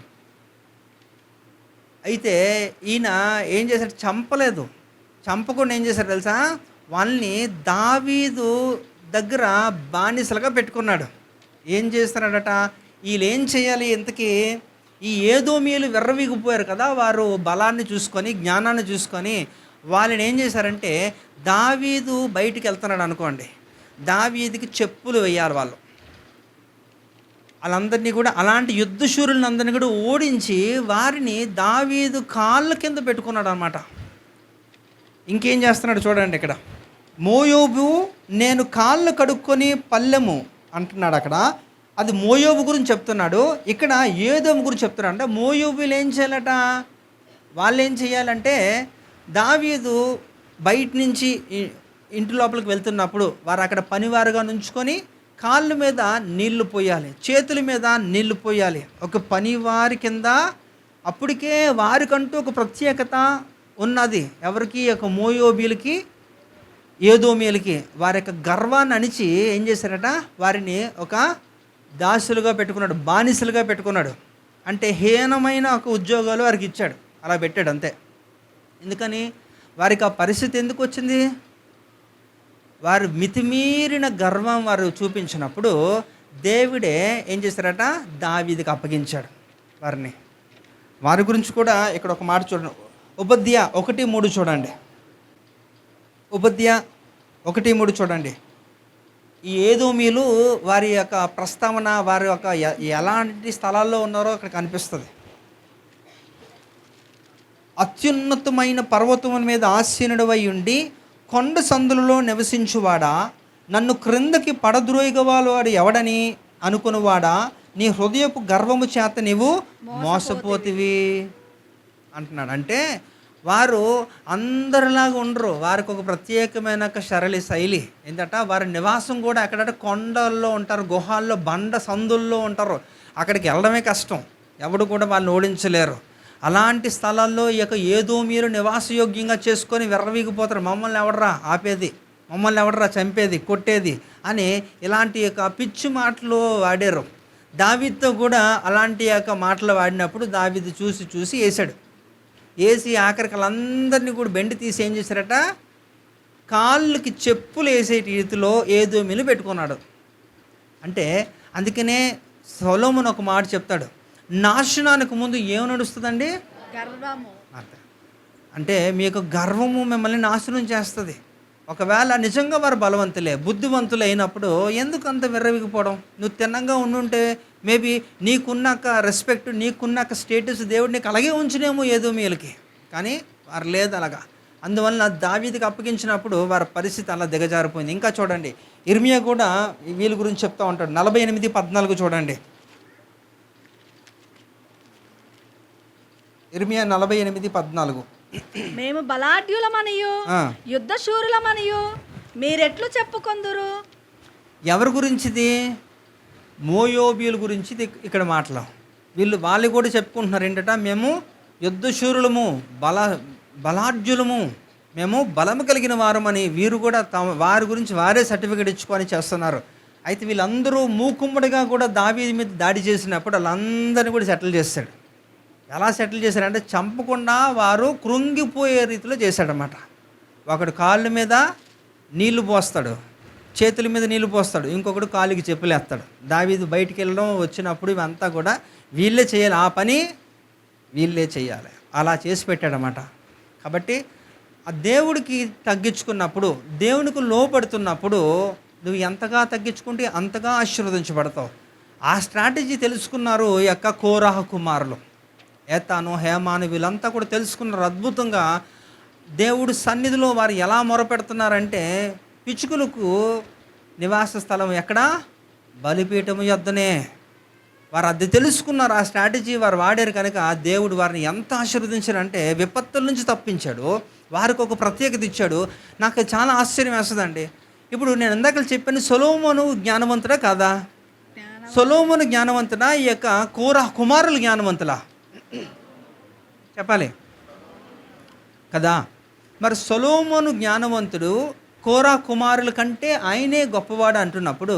అయితే ఈయన ఏం చేశాడు? చంపలేదు. చంపకుండా ఏం చేశాడు తెలుసా? వాళ్ళని దావీదు దగ్గర బానిసలుగా పెట్టుకున్నాడు. ఏం చేస్తున్నాడట? వీళ్ళు ఏం చేయాలి ఇంతకీ? ఈ ఏదోమీయులు విర్రవీగిపోయారు కదా, వారు బలాన్ని చూసుకొని, జ్ఞానాన్ని చూసుకొని వాళ్ళని ఏం చేశారంటే, దావీదు బయటికి వెళ్తున్నాడు అనుకోండి, దావీదుకి చెప్పులు వేయాలి వాళ్ళందరినీ కూడా, అలాంటి యుద్ధశూరులను అందరినీ కూడా ఓడించి వారిని దావీదు కాళ్ళ కింద పెట్టుకున్నాడు అనమాట. ఇంకేం చేస్తున్నాడు చూడండి ఇక్కడ. మోయోబు నేను కాళ్ళు కడుక్కొని పల్లెము అంటున్నాడు అక్కడ. అది మోయోబు గురించి చెప్తున్నాడు. ఇక్కడ ఏదోము గురించి చెప్తున్నాడు. అంటే మోయోబులు ఏం చేయాలట? వాళ్ళు ఏం చేయాలంటే, దావీదు బయట నుంచి ఇంటి లోపలికి వెళ్తున్నప్పుడు వారు అక్కడ పనివారుగా నుంచుకొని కాళ్ళ మీద నీళ్లు పోయాలి, చేతుల మీద నీళ్లు పోయాలి. ఒక పనివారి కింద. అప్పటికే వారికంటూ ఒక ప్రత్యేకత ఉన్నది. ఎవరికి? ఒక మోయోబీలకి, ఏదోమీలకి. వారి యొక్క గర్వాన్ని అణిచి ఏం చేశారట? వారిని ఒక దాసులుగా పెట్టుకున్నాడు, బానిసలుగా పెట్టుకున్నాడు. అంటే హీనమైన ఒక ఉద్యోగాలు వారికి ఇచ్చాడు, అలా పెట్టాడు అంతే. ఎందుకని? వారికి ఆ పరిస్థితి ఎందుకు వచ్చింది? వారు మితిమీరిన గర్వం వారు చూపించినప్పుడు దేవుడే ఏం చేశారట? దావీదుకి అప్పగించాడు వారిని. వారి గురించి కూడా ఇక్కడ ఒక మాట చూడండి. ఉపద్య 1:3 చూడండి. ఉపద్య 1:3 చూడండి. ఈ ఏదోమీలు వారి యొక్క ప్రస్తావన, వారి యొక్క ఎలాంటి స్థలాల్లో ఉన్నారో అక్కడ కనిపిస్తుంది. అత్యున్నతమైన పర్వతం మీద ఆసీనుడవై ఉండి కొండ సందులలో నివసించువాడా, నన్ను క్రిందకి పడద్రోయగవాడు ఎవడని అనుకునివాడా, నీ హృదయపు గర్వము చేత నీవు మోసపోతివి అంటున్నాడు. అంటే వారు అందరిలాగా ఉండరు. వారికి ఒక ప్రత్యేకమైన సరళి శైలి ఏంటంట, వారి నివాసం కూడా అక్కడ కొండల్లో ఉంటారు, గుహాల్లో, బండ సందుల్లో ఉంటారు. అక్కడికి వెళ్ళడమే కష్టం, ఎవడు కూడా వాళ్ళని ఓడించలేరు. అలాంటి స్థలాల్లో ఈ యొక్క ఏదోమీయులు నివాసయోగ్యంగా చేసుకొని విర్రవీగిపోతారు. మమ్మల్ని ఎవడరా ఆపేది, మమ్మల్ని ఎవడరా చంపేది, కొట్టేది అని ఇలాంటి యొక్క పిచ్చి మాటలు వాడారు. దావీదుతో కూడా అలాంటి యొక్క మాటలు వాడినప్పుడు దావీదు చూసి వేసాడు. వేసి ఆఖరికి వాళ్ళందరినీ కూడా బెండి తీసి ఏం చేశారట? కాళ్ళకి చెప్పులు వేసే రీతిలో ఏదోమీలు పెట్టుకున్నాడు. అంటే అందుకనే సొలొమోను ఒక మాట చెప్తాడు, నాశనానికి ముందు ఏం నడుస్తుందండి? గర్వము. అంటే మీ యొక్క గర్వము మిమ్మల్ని నాశనం చేస్తుంది. ఒకవేళ నిజంగా వారు బలవంతులే, బుద్ధివంతులు అయినప్పుడు ఎందుకు అంత విర్రవిగిపోవడం? నువ్వు తిన్నంగా ఉండుంటే మేబీ నీకున్నాక రెస్పెక్ట్, నీకున్నాక స్టేటస్ దేవుడు నీకు అలాగే ఉంచినేమో ఏదోమీయులకి. కానీ వారు లేదు అలాగా. అందువలన దావీదుకి అప్పగించినప్పుడు వారి పరిస్థితి అలా దిగజారిపోయింది. ఇంకా చూడండి, ఇర్మియా కూడా వీళ్ళ గురించి చెప్తా ఉంటాడు. 48:14 చూడండి. ఇర్మియా 48:14. మేము బలాఢ్యులమనియు యుద్ధశూరులమనియు మీరెట్లు చెప్పుకొందురు. ఎవరి గురించిది? మోయోబీల గురించి ఇక్కడ మాటలు. వాళ్ళు కూడా చెప్పుకుంటున్నారు ఏంటట, మేము యుద్ధశూరులము, బలాఢ్యులము, మేము బలము కలిగిన వారమని వీరు కూడా వారి గురించి వారే సర్టిఫికేట్ ఇచ్చుకొని చేస్తున్నారు. అయితే వీళ్ళందరూ మూకుమ్మడిగా కూడా దావీదు మీద దాడి చేసినప్పుడు వాళ్ళందరినీ కూడా సెటిల్ చేస్తాడు. ఎలా సెటిల్ చేశారంటే చంపకుండా వారు కృంగిపోయే రీతిలో చేశాడనమాట. ఒకడు కాళ్ళ మీద నీళ్లు పోస్తాడు, చేతుల మీద నీళ్లు పోస్తాడు, ఇంకొకడు కాలుకి చెప్పులేస్తాడు. దావీదు బయటికి వెళ్ళడం వచ్చినప్పుడు ఇవంతా కూడా వీళ్ళే చేయాలి, ఆ పని వీళ్ళే చేయాలి, అలా చేసి పెట్టాడనమాట. కాబట్టి ఆ దేవుడికి తగ్గించుకున్నప్పుడు, దేవునికి లోపడుతున్నప్పుడు నువ్వు ఎంతగా తగ్గించుకుంటే అంతగా ఆశీర్వదించబడతావు. ఆ స్ట్రాటజీ తెలుసుకున్నారు ఈ యొక్క కోరాహ కుమారులు. ఏతాను, హేమాను వీళ్ళంతా కూడా తెలుసుకున్నారు అద్భుతంగా. దేవుడు సన్నిధిలో వారు ఎలా మొరపెడుతున్నారంటే, పిచ్చుకలకు నివాస స్థలం ఎక్కడ? బలిపీఠము యొద్దనే. వారు అది తెలుసుకున్నారు, ఆ స్ట్రాటజీ వారు వాడారు. కనుక దేవుడు వారిని ఎంత ఆశీర్వదించారంటే విపత్తుల నుంచి తప్పించాడు, వారికి ఒక ప్రత్యేకత ఇచ్చాడు. నాకు చాలా ఆశ్చర్యం వేస్తుందండి. ఇప్పుడు నేను ఇందాక చెప్పాను, సొలొమోను జ్ఞానవంతుడా కాదా? సొలొమోను జ్ఞానవంతుడా? ఈ యొక్క కోరహ కుమారులు జ్ఞానవంతులా? చెప్పాలి కదా. మరి సొలొమోను జ్ఞానవంతుడు, కోరా కుమారుల కంటే ఆయనే గొప్పవాడు అంటున్నప్పుడు,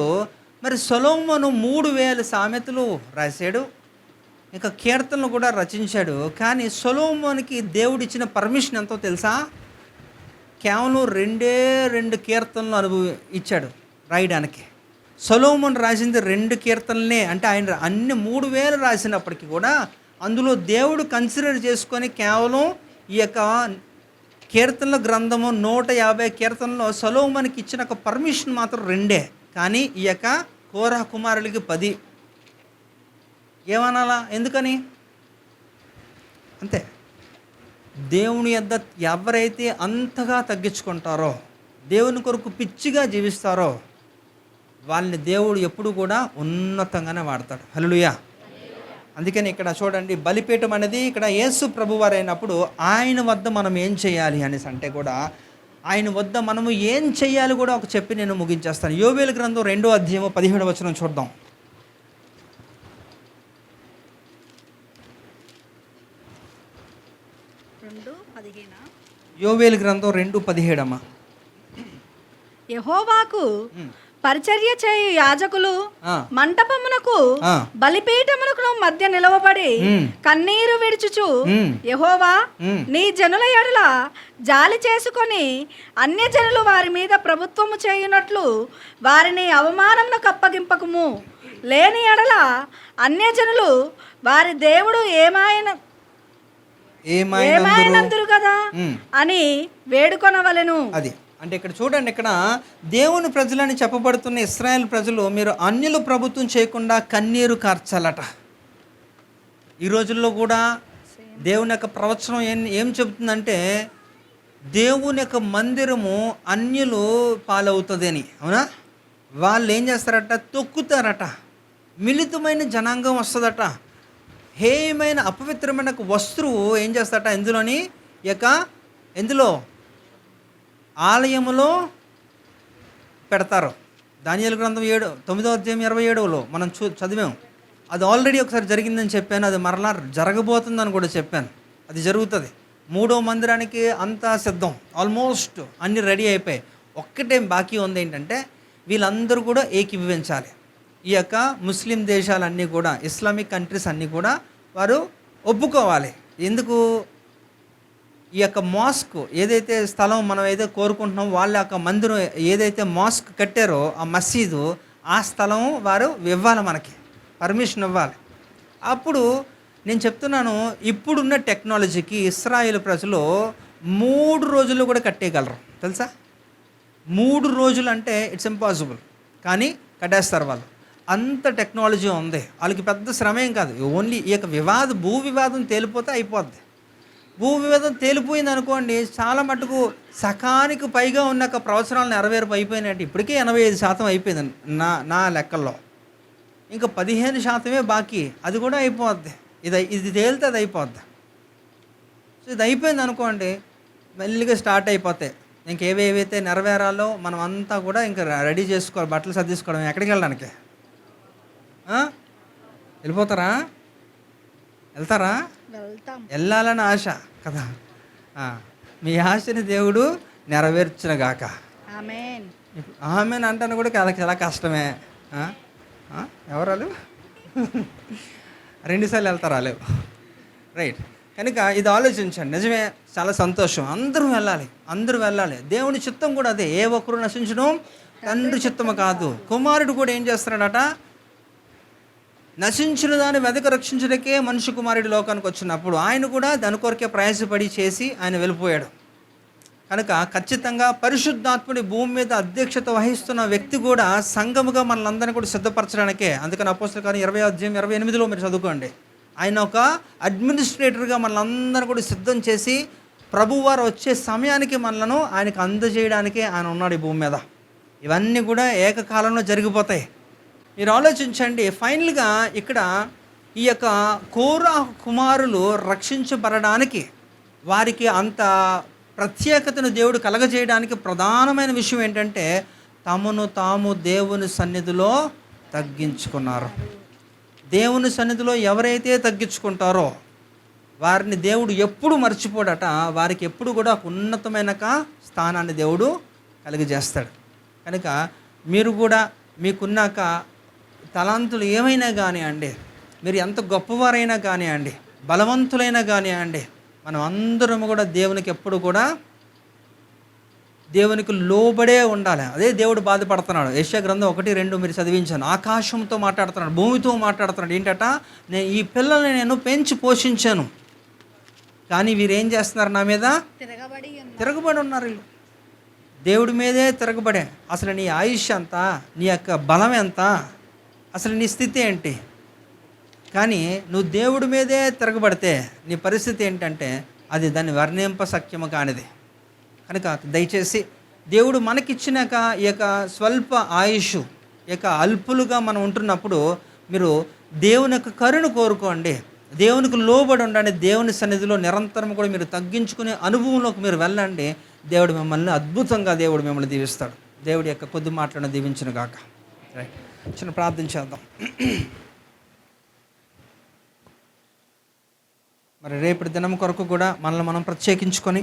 మరి సొలొమోను 3000 సామెతలు రాశాడు, ఇంకా కీర్తనలు కూడా రచించాడు. కానీ సొలొమోనుకి దేవుడిచ్చిన పర్మిషన్ ఎంతో తెలుసా? కేవలం 2 కీర్తనలు ఇచ్చాడు రాయడానికి. సొలొమోను రాసింది 2 కీర్తనలనే. అంటే ఆయన అన్ని 3000 రాసినప్పటికీ కూడా అందులో దేవుడు కన్సిడర్ చేసుకొని కేవలం ఈ యొక్క కీర్తనల గ్రంథము 150 కీర్తనలో సొలొమోనుకి ఇచ్చిన ఒక పర్మిషన్ మాత్రం 2. కానీ ఈ యొక్క కోరహ కుమారులకి 10. ఏమనాలా? ఎందుకని? అంతే. దేవుని యొద్ద ఎవరైతే అంతగా తగ్గించుకుంటారో, దేవుని కొరకు పిచ్చిగా జీవిస్తారో, వాళ్ళని దేవుడు ఎప్పుడు కూడా ఉన్నతంగానే వాడతాడు. హల్లెలూయా. అందుకని ఇక్కడ చూడండి, బలిపీఠం అనేది ఇక్కడ యేసు ప్రభువారు అయినప్పుడు ఆయన వద్ద మనం ఏం చేయాలి అనేసి అంటే కూడా, ఆయన వద్ద మనము ఏం చేయాలి కూడా ఒక చెప్పి నేను ముగించేస్తాను. యోవేలు గ్రంథం 2వ అధ్యాయము 17వ వచనం చూద్దాం. యోవేలు గ్రంథం 2:17 అమ్మా. యెహోవాకు పరిచర్య చేయు యాజకులు మంటపమునకు బలిపీఠమునకు మధ్య నిలవబడి కన్నీరు విడుచుచు, యెహోవా నీ జనుల ఎడల జాలి చేసుకొని అన్యజనులు వారి మీద ప్రభుత్వము చేయునట్లు వారిని అవమానమునకు అప్పగింపకము, లేని ఎడల అన్యజనులు వారి దేవుడు ఏమాయనందురు కదా అని వేడుకొనవలెను. అది అంటే ఇక్కడ చూడండి, ఇక్కడ దేవుని ప్రజలని చెప్పబడుతున్న ఇశ్రాయేల్ ప్రజలు, మీరు అన్యులు ప్రభుత్వం చేయకుండా కన్నీరు కార్చాలట. ఈ రోజుల్లో కూడా దేవుని యొక్క ప్రవచనం ఏం చెబుతుందంటే, దేవుని యొక్క మందిరము అన్యులు పాలవుతుంది అని. అవునా? వాళ్ళు ఏం చేస్తారట? తొక్కుతారట. మిళితమైన జనాంగం వస్తుందట. హేయమైన అపవిత్రమైన వస్తువు ఏం చేస్తారట? ఎందులో ఆలయములో పెడతారు. దానియేలు గ్రంథం 9వ అధ్యాయం 27లో మనం చదివాం. అది ఆల్రెడీ ఒకసారి జరిగిందని చెప్పాను, అది మరలా జరగబోతుందని కూడా చెప్పాను. అది జరుగుతుంది. 3వ మందిరానికి అంతా సిద్ధం, ఆల్మోస్ట్ అన్నీ రెడీ అయిపోయాయి. ఒక్కటేం బాకీ ఉంది, ఏంటంటే వీళ్ళందరూ కూడా ఏకీభవించాలి. ఈ యొక్క ముస్లిం దేశాలన్నీ కూడా, ఇస్లామిక్ కంట్రీస్ అన్నీ కూడా వారు ఒప్పుకోవాలి. ఎందుకు? ఈ యొక్క మాస్క్ ఏదైతే స్థలం మనం ఏదో కోరుకుంటున్నామో, వాళ్ళ యొక్క మందిరం ఏదైతే మాస్క్ కట్టారో ఆ మసీదు, ఆ స్థలం వారు ఇవ్వాలి, మనకి పర్మిషన్ ఇవ్వాలి. అప్పుడు నేను చెప్తున్నాను, ఇప్పుడున్న టెక్నాలజీకి ఇశ్రాయేల్ ప్రజలు 3 రోజుల్లో కూడా కట్టేయగలరు. తెలుసా? 3 రోజులు అంటే ఇట్స్ ఇంపాసిబుల్, కానీ కట్టేస్తారు వాళ్ళు. అంత టెక్నాలజీ ఉంది వాళ్ళకి. పెద్ద శ్రమ ఏం కాదు. ఓన్లీ ఈ యొక్క భూ వివాదం తేలిపోతే అయిపోద్ది. భూ వివాదం తేలిపోయింది అనుకోండి, చాలా మటుకు సకానికి పైగా ఉన్న ప్రవచనాలు నెరవేర్పు అయిపోయినట్టు. ఇప్పటికే 85% అయిపోయింది నా లెక్కల్లో. ఇంకా 15% బాకీ, అది కూడా అయిపోద్ది. ఇది తేలితే అది అయిపోద్ది. సో ఇది అయిపోయింది అనుకోండి, మెల్లిగా స్టార్ట్ అయిపోతాయి. ఇంకేవేవైతే నెరవేరాలో మనం అంతా కూడా ఇంకా రెడీ చేసుకోవాలి, బట్టలు సర్దిసుకోవడం. ఎక్కడికి వెళ్ళడానికి? వెళ్ళిపోతారా? వెళ్తారా? వెళ్ళాలని ఆశ కదా. మీ ఆశని దేవుడు నెరవేర్చునుగాక. ఆమెన్ అంటాను కూడా చాలా కష్టమే. ఎవరాలు 2 సార్లు వెళ్తారా? లేవు. రైట్. కనుక ఇది ఆలోచించండి. నిజమే, చాలా సంతోషం. అందరూ వెళ్ళాలి. దేవుని చిత్తం కూడా అదే. ఏ ఒక్కరు నశించడం తండ్రి చిత్తము కాదు. కుమారుడు కూడా ఏం చేస్తున్నాడట? నశించిన దాన్ని వెదక రక్షించడానికే మనుష్య కుమారుడు లోకానికి వచ్చినప్పుడు ఆయన కూడా దాని కొరకే ప్రయాసపడి చేసి ఆయన వెళ్ళిపోయాడు. కనుక ఖచ్చితంగా పరిశుద్ధాత్ముడి భూమి మీద అధ్యక్షత వహిస్తున్న వ్యక్తి కూడా సంఘముగా మనలందరినీ కూడా సిద్ధపరచడానికే. అందుకని అపోస్తలుల కార్యం 20వ అధ్యాయం 28లో మీరు చదువుకోండి. ఆయన ఒక అడ్మినిస్ట్రేటర్గా మనలందరూ కూడా సిద్ధం చేసి ప్రభువారు వచ్చే సమయానికి మనలను ఆయనకు అందజేయడానికే ఆయన ఉన్నాడు ఈ భూమి మీద. ఇవన్నీ కూడా ఏకకాలంలో జరిగిపోతాయి. మీరు ఆలోచించండి. ఫైనల్గా ఇక్కడ ఈ యొక్క కోరహ కుమారులు రక్షించబడడానికి, వారికి అంత ప్రత్యేకతను దేవుడు కలగజేయడానికి ప్రధానమైన విషయం ఏంటంటే, తమను తాము దేవుని సన్నిధిలో తగ్గించుకున్నారు. దేవుని సన్నిధిలో ఎవరైతే తగ్గించుకుంటారో వారిని దేవుడు ఎప్పుడు మర్చిపోడట. వారికి ఎప్పుడు కూడా ఒక ఉన్నతమైన స్థానాన్ని దేవుడు కలిగజేస్తాడు. కనుక మీరు కూడా మీకున్నాక తలాంతులు ఏమైనా కానివ్వండి, మీరు ఎంత గొప్పవారైనా కానివ్వండి, బలవంతులైనా కానివ్వండి, మనం అందరం కూడా దేవునికి ఎప్పుడు కూడా దేవునికి లోబడే ఉండాలి. అదే దేవుడు బాధపడుతున్నాడు. యెషయా గ్రంథం 1:2 మీరు చదివించాను. ఆకాశంతో మాట్లాడుతున్నాడు, భూమితో మాట్లాడుతున్నాడు. ఏంటట, నేను ఈ పిల్లల్ని నేను పెంచి పోషించాను, కానీ వీరేం చేస్తున్నారు, నా మీద తిరగబడి ఉన్నారు. వీళ్ళు దేవుడి మీదే తిరగబడే. అసలు నీ ఆయుష్ ఎంత, నీ యొక్క బలం ఎంత, అసలు నీ స్థితి ఏంటి? కానీ నువ్వు దేవుడి మీదే తిరగబడితే నీ పరిస్థితి ఏంటంటే అది దాన్ని వర్ణింప సఖ్యము కానిది. కనుక దయచేసి దేవుడు మనకిచ్చినాక ఈ యొక్క స్వల్ప ఆయుష్, ఈ యొక్క అల్పులుగా మనం ఉంటున్నప్పుడు మీరు దేవుని యొక్క కరుణ కోరుకోండి, దేవునికి లోబడి ఉండండి. దేవుని సన్నిధిలో నిరంతరం కూడా మీరు తగ్గించుకునే అనుభవంలోకి మీరు వెళ్ళండి. దేవుడు మిమ్మల్ని అద్భుతంగా దేవుడు మిమ్మల్ని దీవిస్తాడు. దేవుడి యొక్క కొద్ది మాటలను దీవించును గాక. రైట్, చిన్న ప్రార్థన చేద్దాం. మరి రేపటి దినం కొరకు కూడా మనల్ని మనం ప్రత్యేకించుకొని